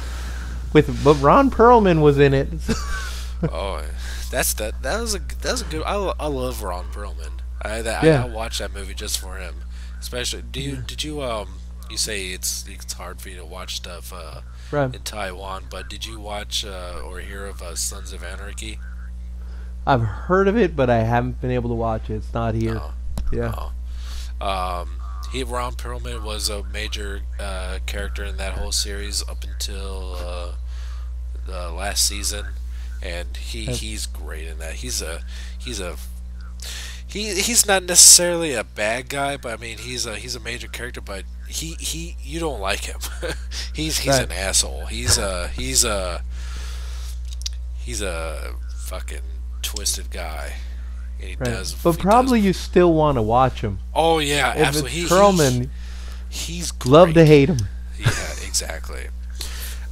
But Ron Perlman was in it. Oh, that was a good. I love Ron Perlman. I watched that movie just for him. Especially, did you you say it's hard for you to watch stuff in Taiwan, but did you watch or hear of Sons of Anarchy? I've heard of it, but I haven't been able to watch it. It's not here. No. Yeah. No. Ron Perlman was a major character in that whole series up until the last season, and he's great in that. He's a he's not necessarily a bad guy, but I mean he's a major character, but he you don't like him. He's Right. an asshole. He's a fucking twisted guy, and he Right. does But he does. probably you still want to watch him. Oh yeah, If absolutely. it's Perlman, He's love to great. hate him. Yeah, exactly.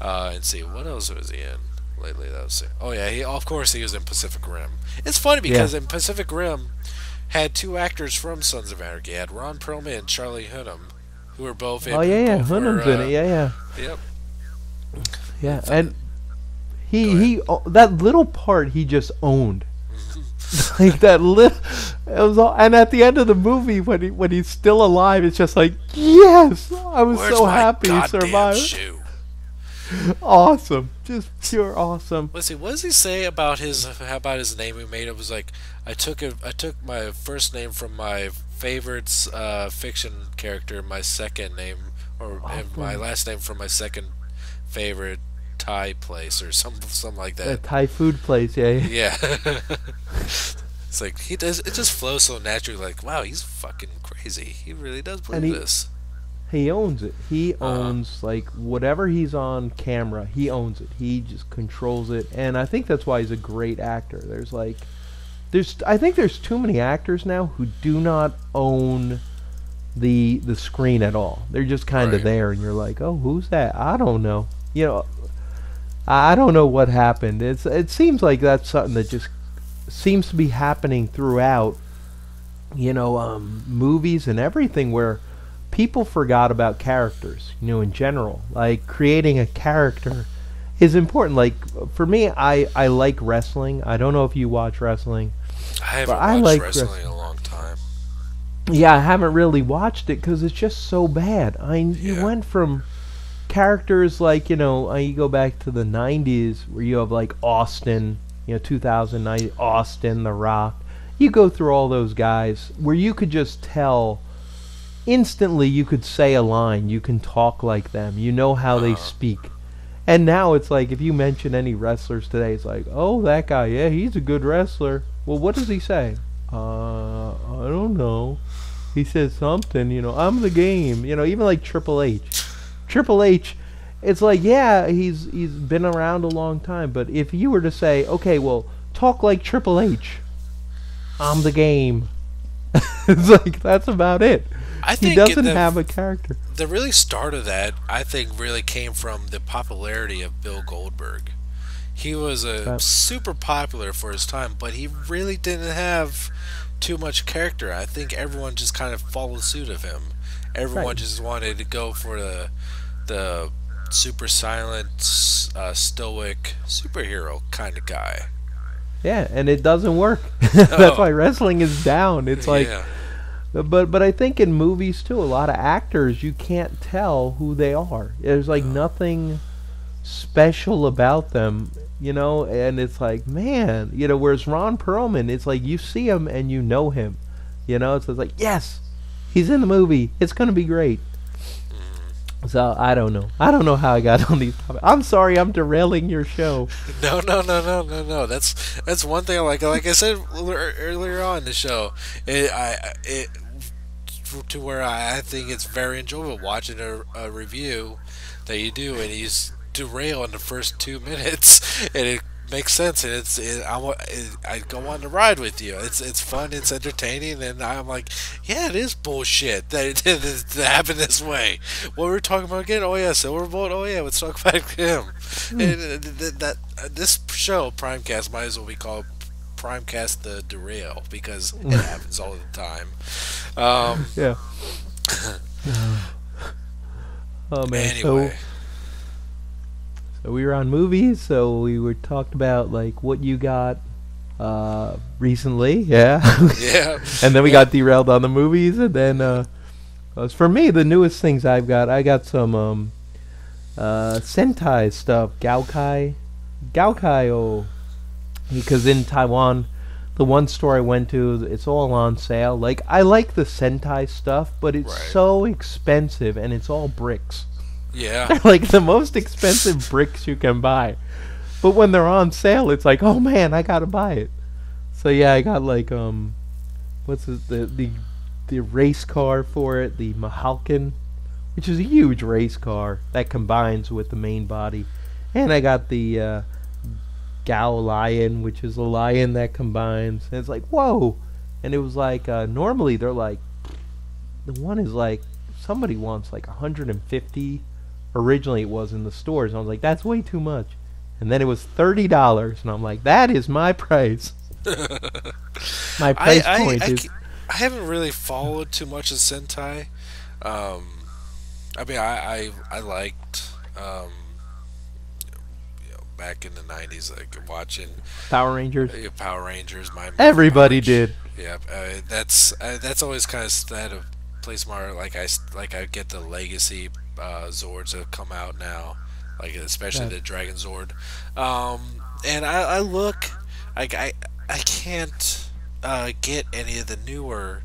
And see, what else was he in lately? That was oh yeah, of course he was in Pacific Rim. It's funny Yeah. because in Pacific Rim had two actors from Sons of Anarchy. It had Ron Perlman and Charlie Hunnam, who were both in. Oh yeah, yeah. Both were, Hunnam's in it. Yeah, yeah, Yep. yeah. Go And ahead. that little part he just owned. Like that little, it was all, and at the end of the movie when he's still alive, it's just like yes, I was Where's so my happy he goddamn survived. shoe? Awesome, just pure awesome. Let's see. What does he say about his name he made? It was like I took my first name from my favorite fiction character, my second name, and my last name from my second favorite Thai place, or something like A that. Thai food place, yeah. Yeah. Yeah. It's like he does. It just flows so naturally. Like wow, he's fucking crazy. He really does And believe this. He owns it. He Uh-huh. owns like whatever he's on camera. He owns it. He just controls it, and I think that's why he's a great actor. I think there's too many actors now who do not own the screen at all. They're just kind of Right. there, and you're like, oh, who's that? I don't know. You know, I don't know what happened. It seems like that's something that just seems to be happening throughout. Movies and everything where people forgot about characters, in general. Like creating a character is important. Like for me, I like wrestling. I don't know if you watch wrestling. I haven't I watched like wrestling in a long time. Yeah, I haven't really watched it because it's just so bad. You Yeah. went from characters like, you go back to the 90s where you have like Austin, 2009, Austin, The Rock. You go through all those guys where you could just tell instantly you could say a line, you can talk like them, you know how they speak. And now it's like if you mention any wrestlers today, it's like, oh, that guy, yeah, he's a good wrestler. Well, what does he say? I don't know. He says something, I'm the game. Even like Triple H. Triple H, it's like, yeah, he's been around a long time, but if you were to say, okay, well, talk like Triple H, I'm the game. It's like that's about it. I He think doesn't the have a character. the really start of that, I think, really came from the popularity of Bill Goldberg. He was Right. super popular for his time, but he really didn't have too much character. I think everyone just kind of followed suit of him. Everyone Right. just wanted to go for the super silent, stoic superhero kind of guy. Yeah, and it doesn't work. That's No. why wrestling is down. It's like, Yeah. but I think in movies too, a lot of actors you can't tell who they are. There's like nothing special about them, and it's like, man, whereas Ron Perlman, it's like you see him and you know him, so it's like, yes, he's in the movie, it's gonna be great. So I don't know how I got on these topics. I'm sorry, I'm derailing your show. No. That's one thing. Like I said earlier on in the show, it to where I think it's very enjoyable watching a review that you do, and he's derail in the first 2 minutes, and it makes sense, and I go on the ride with you. It's fun, it's entertaining, and I'm like, yeah, it is bullshit that it happened this way. What were we talking about again? Oh yeah, Silverbolt. Oh yeah, let's talk about him. And this show Primecast might as well be called Primecast the Derail because it happens all the time. Yeah. Oh man. Anyway. So we were on movies, so we were talked about like what you got recently, yeah. Yeah. And then we got derailed on the movies, and then as for me, the newest things I got some Sentai stuff, Gaokai, because in Taiwan The one store I went to, it's all on sale. Like, I like the Sentai stuff, but it's Right. so expensive, and it's all bricks. Yeah. They're like the most expensive bricks you can buy. But when they're on sale, it's like, oh man, I gotta buy it. So yeah, I got like what's the race car for it, the Mahalkin, which is a huge race car that combines with the main body, and I got the Gao Lion, which is a lion that combines. And it's like, whoa! And it was like normally they're like, the one is like somebody wants like 150. Originally it was in the stores, and I was like, that's way too much. And then it was $30, and I'm like, that is my price. My price point is. I haven't really followed too much of Sentai. Um, I mean, I liked back in the '90s, like watching Power Rangers. Power Rangers. My Everybody did. Yeah, that's always kind of that a place where I get the Legacy Zords that have come out now, like especially Yeah. the Dragon Zord. And I look, I can't get any of the newer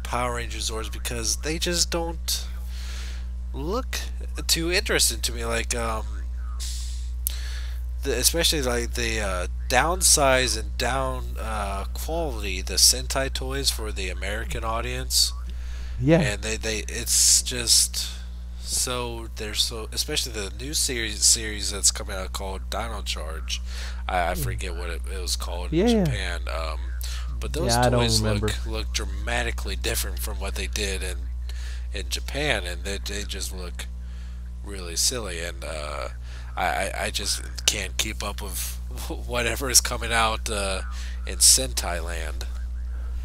Power Ranger Zords because they just don't look too interesting to me. Like especially like the downsize and down quality the Sentai toys for the American audience, Yeah. and they it's just so they're so, especially the new series that's coming out called Dino Charge. I forget what it was called in Yeah, yeah. Japan. But those Yeah, I don't toys remember. look dramatically different from what they did in Japan, and they just look really silly, and I just can't keep up with whatever is coming out in Sentai land.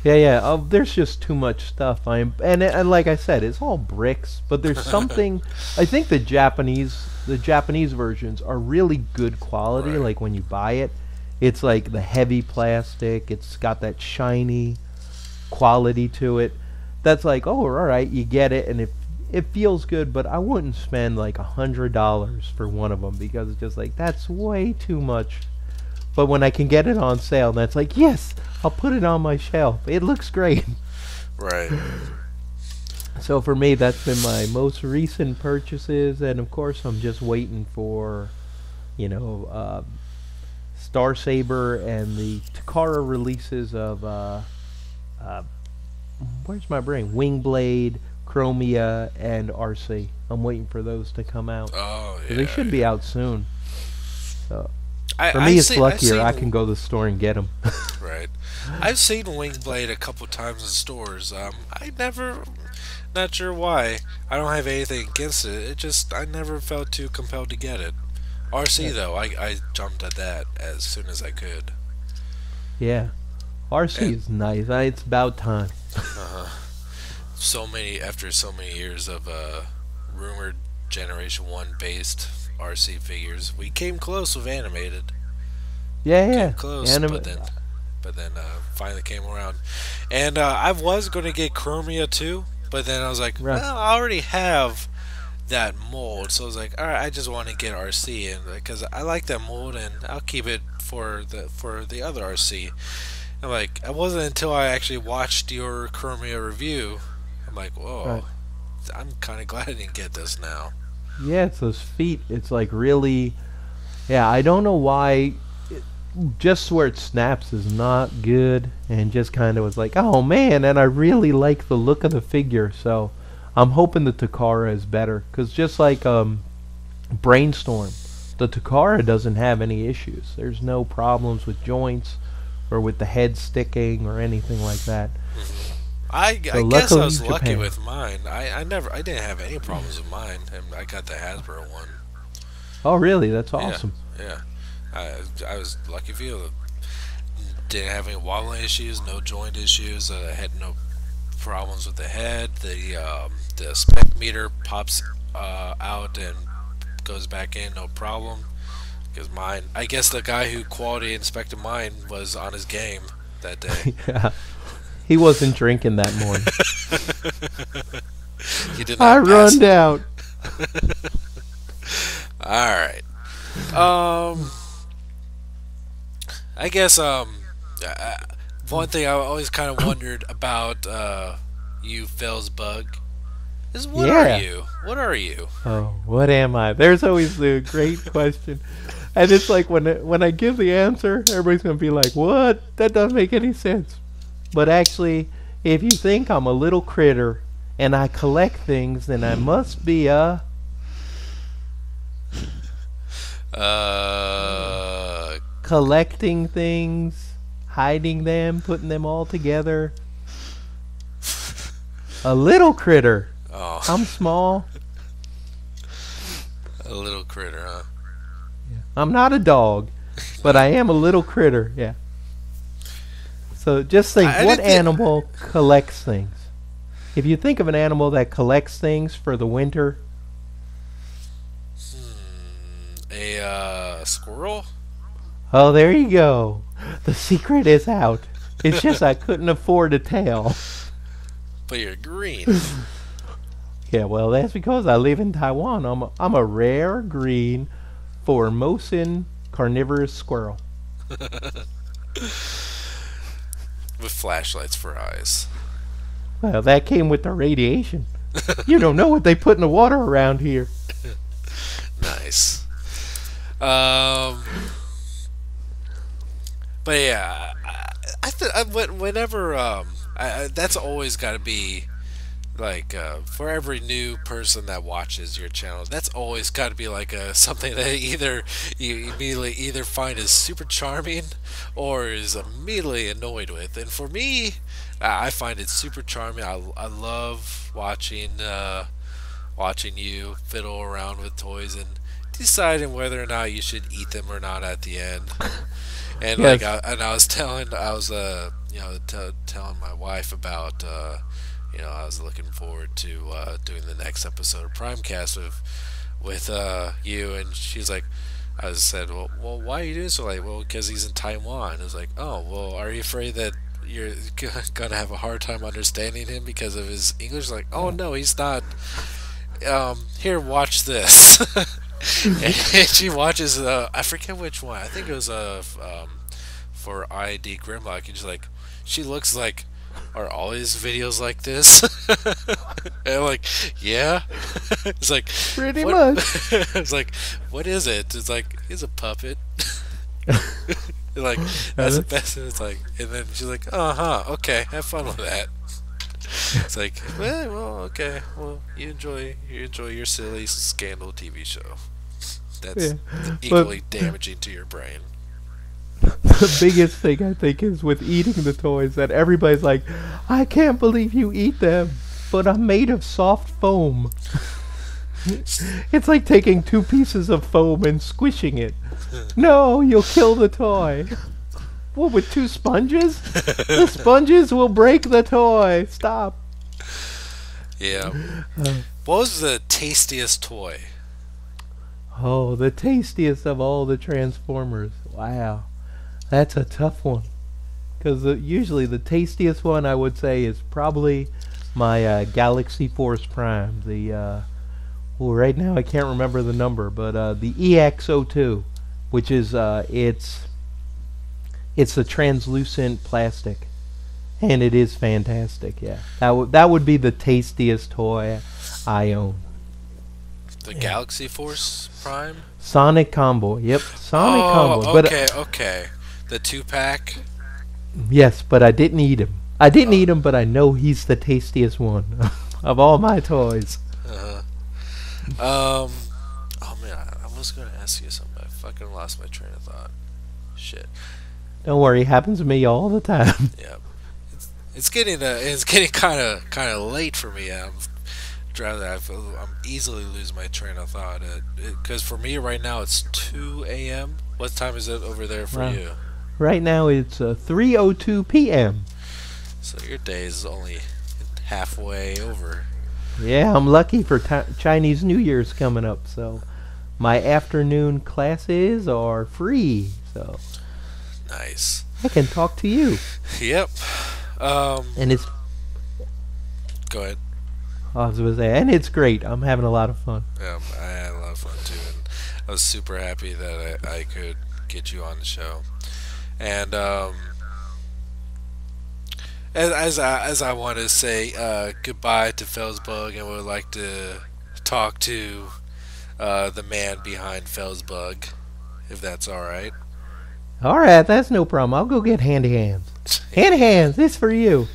Yeah, yeah. There's just too much stuff. And like I said, it's all bricks. But there's something. I think the Japanese versions are really good quality. Right. Like when you buy it, it's like the heavy plastic. It's got that shiny quality to it. That's like, oh, all right, you get it, and it feels good. But I wouldn't spend like $100 for one of them because it's just like that's way too much. But when I can get it on sale, that's like, yes, I'll put it on my shelf. It looks great. Right. So for me, that's been my most recent purchases, and of course, I'm just waiting for, Star Saber and the Takara releases of where's my brain? Wingblade, Chromia, and RC. I'm waiting for those to come out. Oh yeah. They should be out soon. So for I me, it's see, luckier. I can go to the store and get them. Right. I've seen Wingblade a couple times in stores. I never, not sure why. I don't have anything against it. I never felt too compelled to get it. RC though, I jumped at that as soon as I could. Yeah, RC And is nice. It's about time. after so many years of rumored Generation 1 based RC figures, we came close with animated. Yeah, yeah. Came close, but then finally came around. And I was going to get Chromia too, but then I was like, Right. well, I already have that mold, so I was like, all right, I just want to get RC, and because I like that mold, and I'll keep it for the other RC. And like, it wasn't until I actually watched your Chromia review, I'm like, whoa, Right. I'm kind of glad I didn't get this now. Yeah, it's those feet. It's like really. Yeah, I don't know why. Just where it snaps is not good, and just kind of was like, oh man, and I really like the look of the figure, so I'm hoping the Takara is better, because just like Brainstorm, the Takara doesn't have any issues. There's no problems with joints or with the head sticking or anything like that. I So guess I luckily was lucky Japan. with mine. I didn't have any problems with mine, and I got the Hasbro one. Oh really? That's Yeah, awesome. yeah. I was lucky for you. Didn't have any wobbling issues, no joint issues. I had no problems with the head. The spec meter pops out and goes back in, no problem. Because mine, I guess the guy who quality inspected mine was on his game that day. Yeah. He wasn't drinking that morning. He did I not pass. run out. All right. I guess one thing I always kind of wondered about you, Felzbug, is what are Yeah. you? What are you? Oh, what am I? There's always the great question. And it's like when I give the answer, everybody's going to be like, what? That doesn't make any sense. But actually, if you think I'm a little critter and I collect things, then I must be a Uh, collecting things, hiding them, putting them all together. A little critter. oh, I'm small. a little critter, huh? I'm not a dog, but I am a little critter. Yeah. So just think, I what didn't thi- animal collects things? If you think of an animal that collects things for the winter, A squirrel? oh, there you go. The secret is out. It's just I couldn't afford a tail. But you're green. Yeah, well, that's because I live in Taiwan. I'm a rare green Formosan carnivorous squirrel. With flashlights for eyes. Well, that came with the radiation. You don't know what they put in the water around here. Nice. Um, but yeah, whenever that's always got to be like for every new person that watches your channel, that's always got to be like something that either you immediately either find is super charming or is immediately annoyed with. And for me, I find it super charming. I love watching you fiddle around with toys and deciding whether or not you should eat them or not at the end. And Yes. I was telling my wife about I was looking forward to doing the next episode of Primecast with you, and she's like, I said, well, why are you doing so late? Well, because he's in Taiwan. I was like, oh, well, are you afraid that you're gonna have a hard time understanding him because of his English? Like, oh no, he's not. Here, watch this. And she watches. I forget which one. I think it was for ID Grimlock, and she looks like, are all his videos like this? And I'm like, yeah. It's like, Pretty what? much. It's like, what is it? It's like, he's a puppet. Like, that's the best. And it's like, and then she's like, okay, have fun with that. It's like, well, okay, well, you enjoy your silly scandal TV show. That's Yeah. equally damaging to your brain. The biggest thing I think is with eating the toys that everybody's like, I can't believe you eat them, but I'm made of soft foam. It's like taking two pieces of foam and squishing it. No, you'll kill the toy. What, with two sponges? The sponges will break the toy. Stop. Yeah. Uh, What was the tastiest toy? Oh, the tastiest of all the Transformers. Wow. That's a tough one. Because usually the tastiest one I would say is probably my Galaxy Force Prime. Well, right now I can't remember the number, but the EX02, which is it's a translucent plastic, and it is fantastic. Yeah, that would be the tastiest toy I own. The Galaxy Force Prime? Sonic Combo. Yep, Sonic Combo. Oh, But okay. The 2-pack? yes, but I didn't eat him. I didn't eat him, but I know he's the tastiest one of all my toys. Uh-huh. Oh man, I was gonna ask you something. I fucking lost my train of thought. Shit. Don't worry, it happens to me all the time. Yeah. It's getting kind of late for me. I'm easily losing my train of thought. Because for me right now it's 2 a.m. What time is it over there for Wow. you? Right now it's 3:02 p.m. So your day is only halfway over. Yeah, I'm lucky for Chinese New Year's coming up, so my afternoon classes are free, so Nice. I can talk to you. Yep. And it's, Go ahead. I was gonna say, and it's great. I'm having a lot of fun. I had a lot of fun too, and I was super happy that I could get you on the show. And as I want to say goodbye to Felzbug, and would like to talk to the man behind Felzbug, if that's all right. All right, that's no problem. I'll go get Handy Hands. Handy Hands, this for you.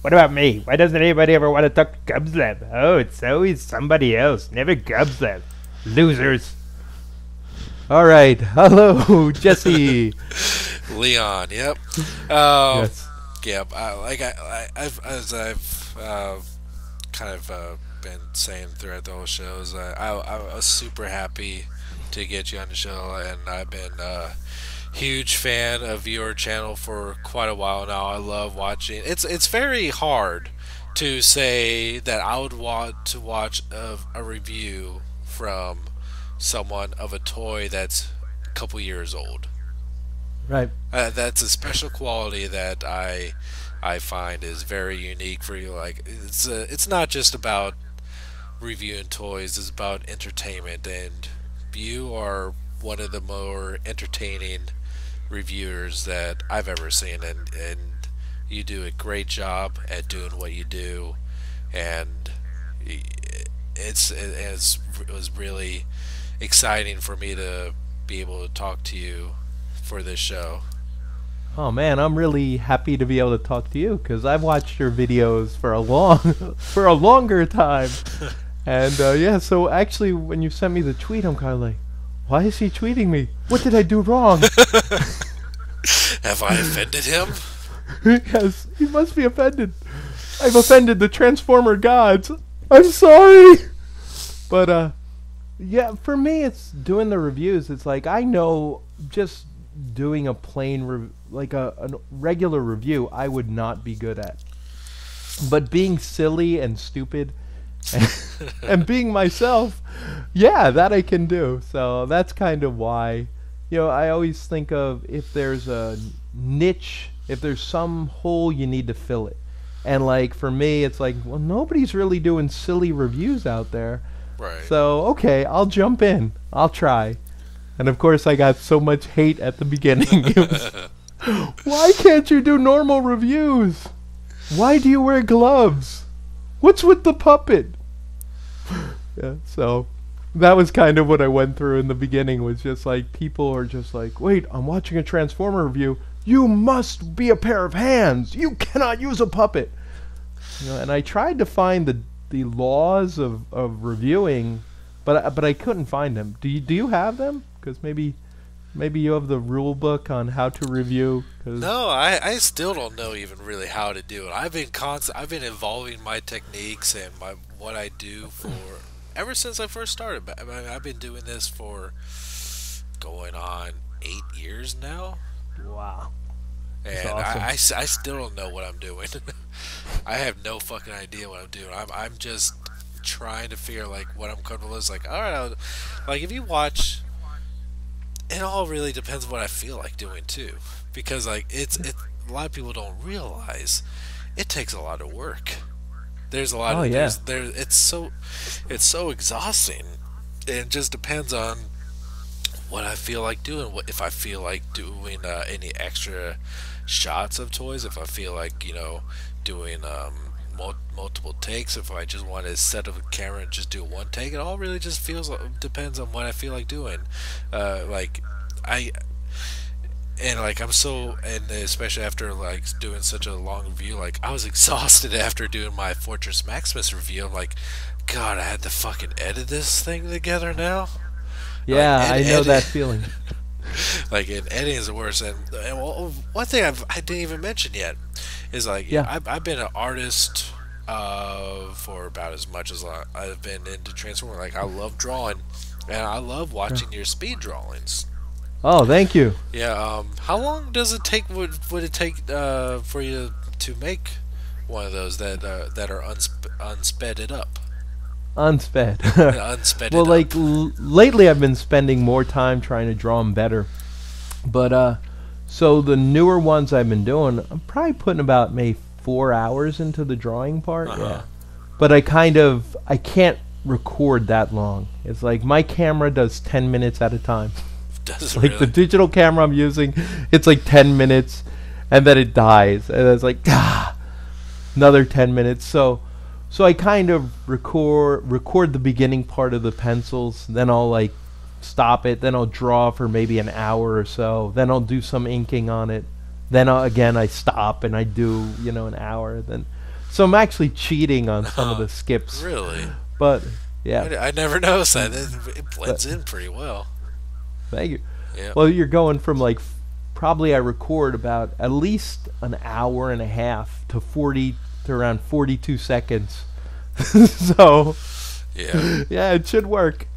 What about me? Why doesn't anybody ever want to talk to Gubslab? Oh, it's always somebody else, never Gubslab. Losers. All right, hello, Jesse. Leon, yep. Yes. Yep. As I've kind of been saying throughout the whole shows, I was super happy to get you on the show, and I've been huge fan of your channel for quite a while now. I love watching. It's very hard to say that I would want to watch a review from someone of a toy that's a couple years old. Right. That's a special quality that I find is very unique for you. Like it's not just about reviewing toys; it's about entertainment, and you are one of the more entertaining reviewers that I've ever seen, and you do a great job at doing what you do, and it was really exciting for me to be able to talk to you for this show. Oh man, I'm really happy to be able to talk to you because I've watched your videos for a long, for a longer time, and yeah. So actually, when you sent me the tweet, I'm kind of like, why is he tweeting me? What did I do wrong? Have I offended him? Yes, he must be offended. I've offended the Transformer gods. I'm sorry. But yeah, for me, it's doing the reviews. It's like I know just doing a plain like a regular review, I would not be good at. But being silly and stupid and being myself, yeah, that I can do. So that's kind of why, you know, I always think of if there's a niche, if there's some hole, you need to fill it. And like for me, it's like, well, nobody's really doing silly reviews out there. Right. So, okay, I'll jump in. I'll try. And of course, I got so much hate at the beginning. It was, why can't you do normal reviews? Why do you wear gloves? What's with the puppet? Yeah, so that was kind of what I went through in the beginning, was just like people are just like, wait, I'm watching a Transformer review. You must be a pair of hands. You cannot use a puppet. You know, and I tried to find the laws of reviewing, but I couldn't find them. Do you have them? Because maybe you have the rule book on how to review. No, I still don't know even really how to do it. I've been evolving my techniques and what I do for ever since I first started. I mean, I've been doing this for going on 8 years now. Wow. And awesome. I still don't know what I'm doing. I have no fucking idea what I'm doing. I'm just trying to figure like what I'm comfortable with. It's like, all right, like if you watch, it all really depends on what I feel like doing too, because like it's a lot of people don't realize it takes a lot of work. There's a lot of yeah. it's so exhausting. It just depends on what I feel like doing. What if I feel like doing any extra shots of toys? If I feel like, you know, doing multiple takes. If I just want to set up a camera and just do one take, it all really just depends on what I feel like doing. And especially after like doing such a long review, like I was exhausted after doing my Fortress Maximus review. I'm like, God, I had to fucking edit this thing together now. Yeah, I know that feeling. Like, and editing is the worst. And one thing I didn't even mention yet is like, Yeah. I've been an artist for about as much as I've been into Transformers. Like, I love drawing, and I love watching your speed drawings. Oh, thank you. Yeah. How long does it take? Would it take for you to make one of those that are unspedded up? Unsped. Unsped. Well, like lately, I've been spending more time trying to draw them better. But so the newer ones I've been doing, I'm probably putting about maybe 4 hours into the drawing part. Yeah. But I can't record that long. It's like my camera does 10 minutes at a time. Does it like really? the digital camera I'm using, it's like 10 minutes, and then it dies, and it's like, ah. another 10 minutes. So I kind of record the beginning part of the pencils, then I'll like stop it, then I'll draw for maybe an hour or so, then I'll do some inking on it, then again I stop and I do an hour, then so I'm actually cheating on some of the skips. Really? But yeah, I never noticed that. It blends in pretty well. Thank you. Yeah. Well, you're going from like probably I record about at least an hour and a half to around 42 seconds. So Yeah. it should work.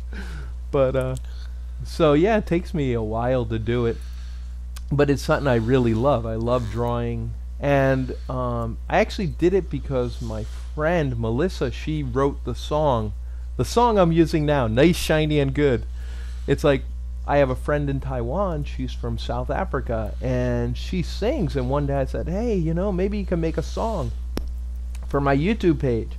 But so yeah, it takes me a while to do it, but it's something I really love. I love drawing, and I actually did it because my friend Melissa, she wrote the song I'm using now, Nice, Shiny, and Good. It's like, I have a friend in Taiwan, she's from South Africa, and she sings, and one day I said, hey, maybe you can make a song for my YouTube page.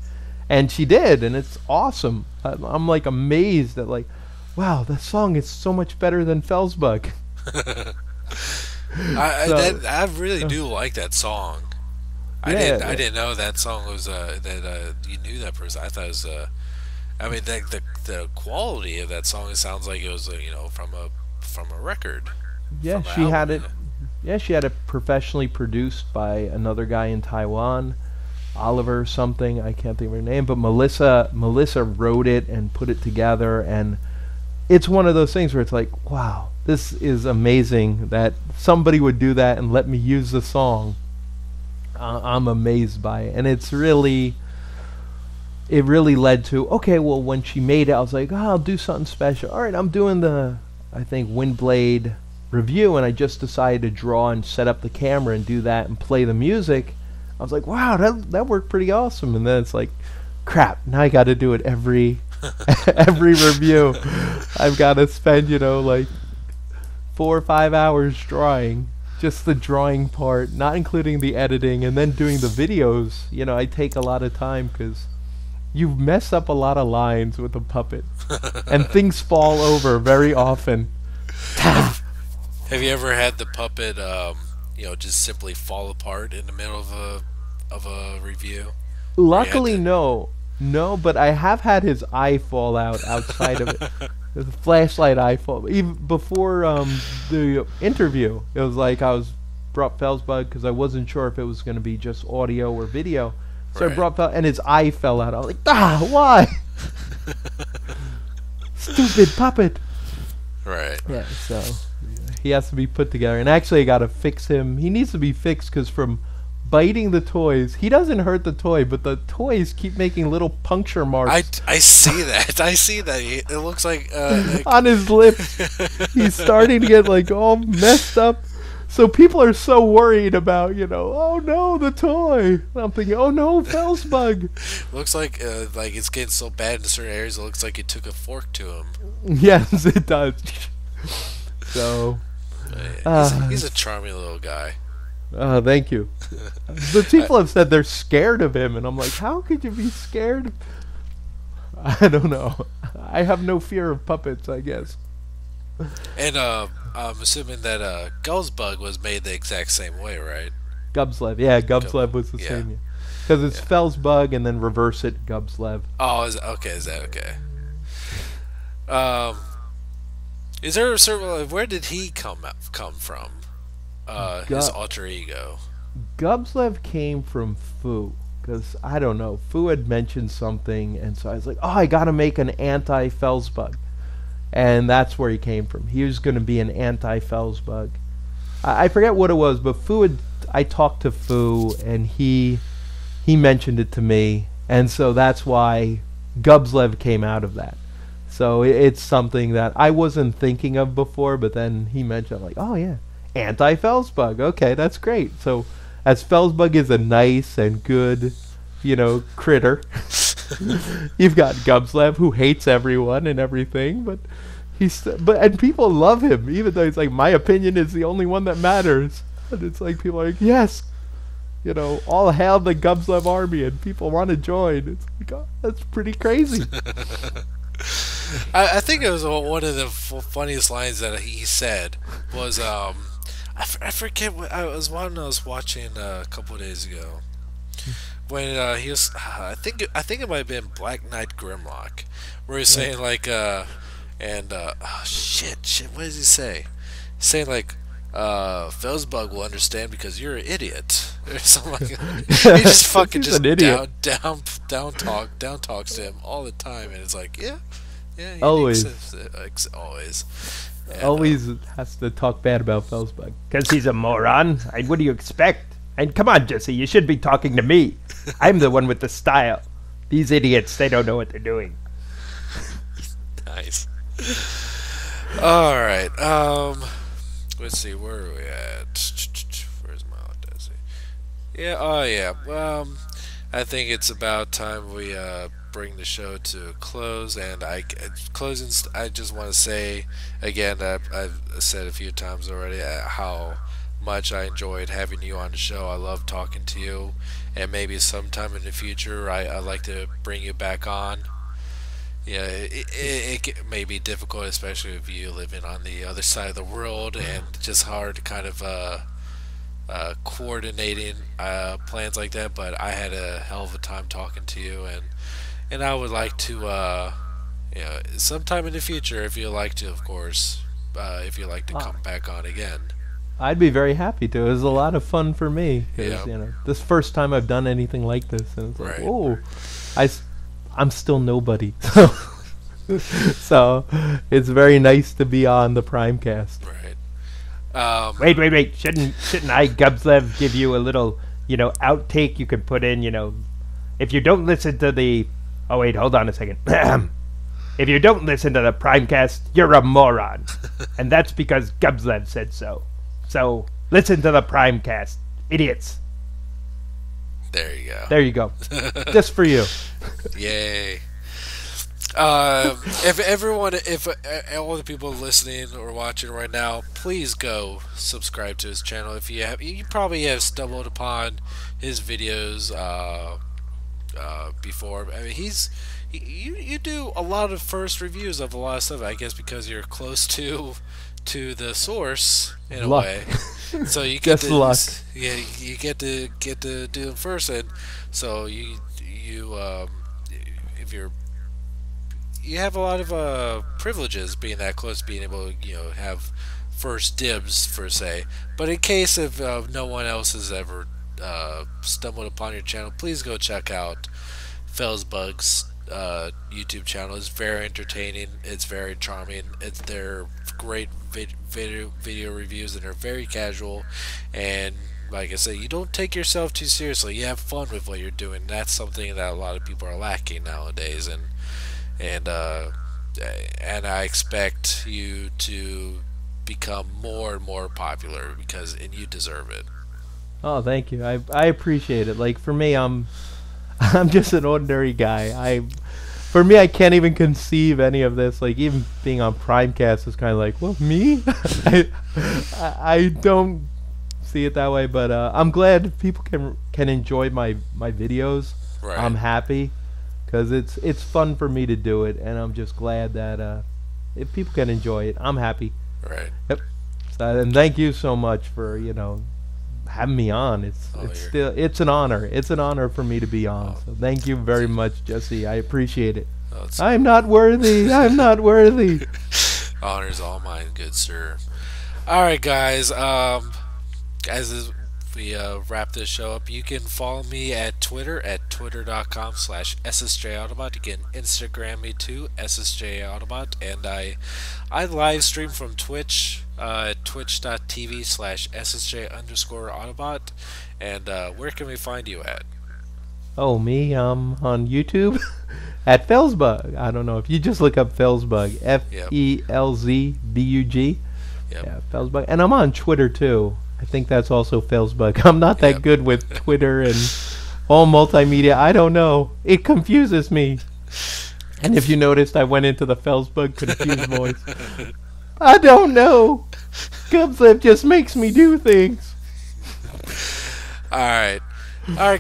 And she did, and it's awesome. I'm like amazed that like, wow, that song is so much better than Felzbug. I really do like that song. I didn't know that song was that you knew that person. I thought it was I mean the quality of that song, it sounds like it was from a record. Yeah, from an she had album, it. Yeah, she had it professionally produced by another guy in Taiwan, Oliver something, I can't think of her name, but Melissa wrote it and put it together, and it's one of those things where it's like, wow, this is amazing that somebody would do that and let me use the song. I'm amazed by it, and it really led to, okay, well, when she made it, I was like, oh, I'll do something special. All right, I'm doing the, I think, Windblade review, and I just decided to draw and set up the camera and do that and play the music. I was like, wow, that worked pretty awesome. And then it's like, crap, now I got to do it every review. I've got to spend, like 4 or 5 hours drawing, just the drawing part, not including the editing, and then doing the videos. I take a lot of time because you mess up a lot of lines with a puppet, and things fall over very often. Have you ever had the puppet just simply fall apart in the middle of a review? Luckily, no, but I have had his eye fall out outside of it. The flashlight eye fall. Even before the interview, it was like I brought Felzbug because I wasn't sure if it was going to be just audio or video. So Right. I brought and his eye fell out. I was like, why? Stupid puppet. Right. Yeah, so he has to be put together. And actually, I got to fix him. He needs to be fixed because from biting the toys, he doesn't hurt the toy, but the toys keep making little puncture marks I see that. I see that. It looks like on his lip. He's starting to get like all messed up. So people are so worried about, oh no, the toy. And I'm thinking, oh no, Felzbug. looks like it's getting so bad in certain areas. It looks like it took a fork to him. Yes, it does. So, He's a charming little guy. thank you. The people have said they're scared of him, and I'm like, how could you be scared? I don't know. I have no fear of puppets, I guess. And I'm assuming that Felzbug was made the exact same way, right? Gubslev, yeah, Gubslev was the Yeah. same. Because it's Felzbug and then reverse it, Gubslev. Oh, is that okay? Is there a certain where did he come from? His alter ego. Gubslev came from Fu, because I don't know, Fu had mentioned something, and so I was like, oh, I gotta make an anti-Felzbug, and that's where he came from. He was gonna be an anti-Felzbug. I forget what it was, but I talked to Fu, and he mentioned it to me, and so that's why Gubslev came out of that. So it's something that I wasn't thinking of before, but then he mentioned, like, oh yeah, anti-Felzbug. Okay, that's great. So as Felzbug is a nice and good, critter, you've got Gubslev who hates everyone and everything, but and people love him, even though he's like, my opinion is the only one that matters. And it's like people are like, yes, all hail the Gubslev army, and people want to join. It's like, oh, that's pretty crazy. I think it was one of the funniest lines that he said was I forget what I was watching a couple of days ago, when he was, I think it might have been Black Knight Grimlock, where he's saying like, oh, shit, what does he say? He's saying like, Felzbug will understand because you're an idiot or something like that. He just fucking He's just an idiot. down talks to him all the time, and it's like, yeah, he Always. always. And, Always has to talk bad about Felzbug. Because he's a moron. And what do you expect? And come on, Jesse, you should be talking to me. I'm the one with the style. These idiots, they don't know what they're doing. Nice. All right. Let's see. Where are we at? Where's my audacity? Yeah. Oh, yeah. I think it's about time we bring the show to a close. And I just want to say again that I've said a few times already how much I enjoyed having you on the show. I love talking to you, and maybe sometime in the future I'd like to bring you back on. Yeah, it may be difficult, especially if you living on the other side of the world, and just hard kind of coordinating plans like that. But I had a hell of a time talking to you, and I would like to, sometime in the future, if you like to, of course, if you like to come back on again. I'd be very happy to. It was a lot of fun for me because Yeah. this first time I've done anything like this, and it's like, Right. whoa, I'm still nobody. So it's very nice to be on the Primecast. Right. Wait. Shouldn't I, Gubslev, give you a little, outtake you could put in, if you don't listen to the... Oh, wait, hold on a second. If you don't listen to the Primecast, you're a moron. And that's because Gubslev said so. So, listen to the Primecast, idiots. There you go. There you go. Just for you. Yay. If all the people listening or watching right now, please go subscribe to his channel. If you probably have stumbled upon his videos before. I mean, you do a lot of first reviews of a lot of stuff. I guess because you're close to the source in a Luck. way. So you get Just to, luck. yeah, you get to do them first, and so you if you have a lot of privileges being that close, being able to have first dibs per se. But in case if no one else has ever stumbled upon your channel, please go check out Felzbug's YouTube channel. It's very entertaining. It's very charming. They're great video reviews, and they're very casual. And like I said, you don't take yourself too seriously. You have fun with what you're doing. That's something that a lot of people are lacking nowadays. And I expect you to become more and more popular and you deserve it. Oh, thank you. I appreciate it. Like for me, I'm just an ordinary guy. For me, I can't even conceive any of this. Like even being on Primecast is kind of like, well, me? I don't see it that way. But I'm glad people can enjoy my videos. Right. I'm happy because it's fun for me to do it, and I'm just glad that if people can enjoy it, I'm happy. Right. Yep. So, and thank you so much for having me on. It's an honor. It's an honor for me to be on. So thank you very much, Jesse. I appreciate it. I'm not worthy. I'm not worthy. Honor's all mine, good sir. All right, guys. As we wrap this show up, you can follow me at Twitter at twitter.com/SSJAutobot. You can Instagram me too, SSJAutobot, and I live stream from Twitch at twitch.tv/SSJ_Autobot. And where can we find you at? Oh, me? On YouTube at Felzbug. I don't know if you just look up Felzbug, Felzbug. Yep. Yeah, Felzbug, and I'm on Twitter too. I think that's also Felzbug. I'm not that good with Twitter and all multimedia. I don't know. It confuses me. And if you noticed, I went into the Felzbug confused voice. I don't know. Gubslip just makes me do things. Alright,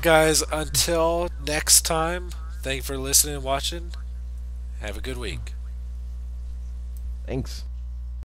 guys. Until next time, thank you for listening and watching. Have a good week. Thanks.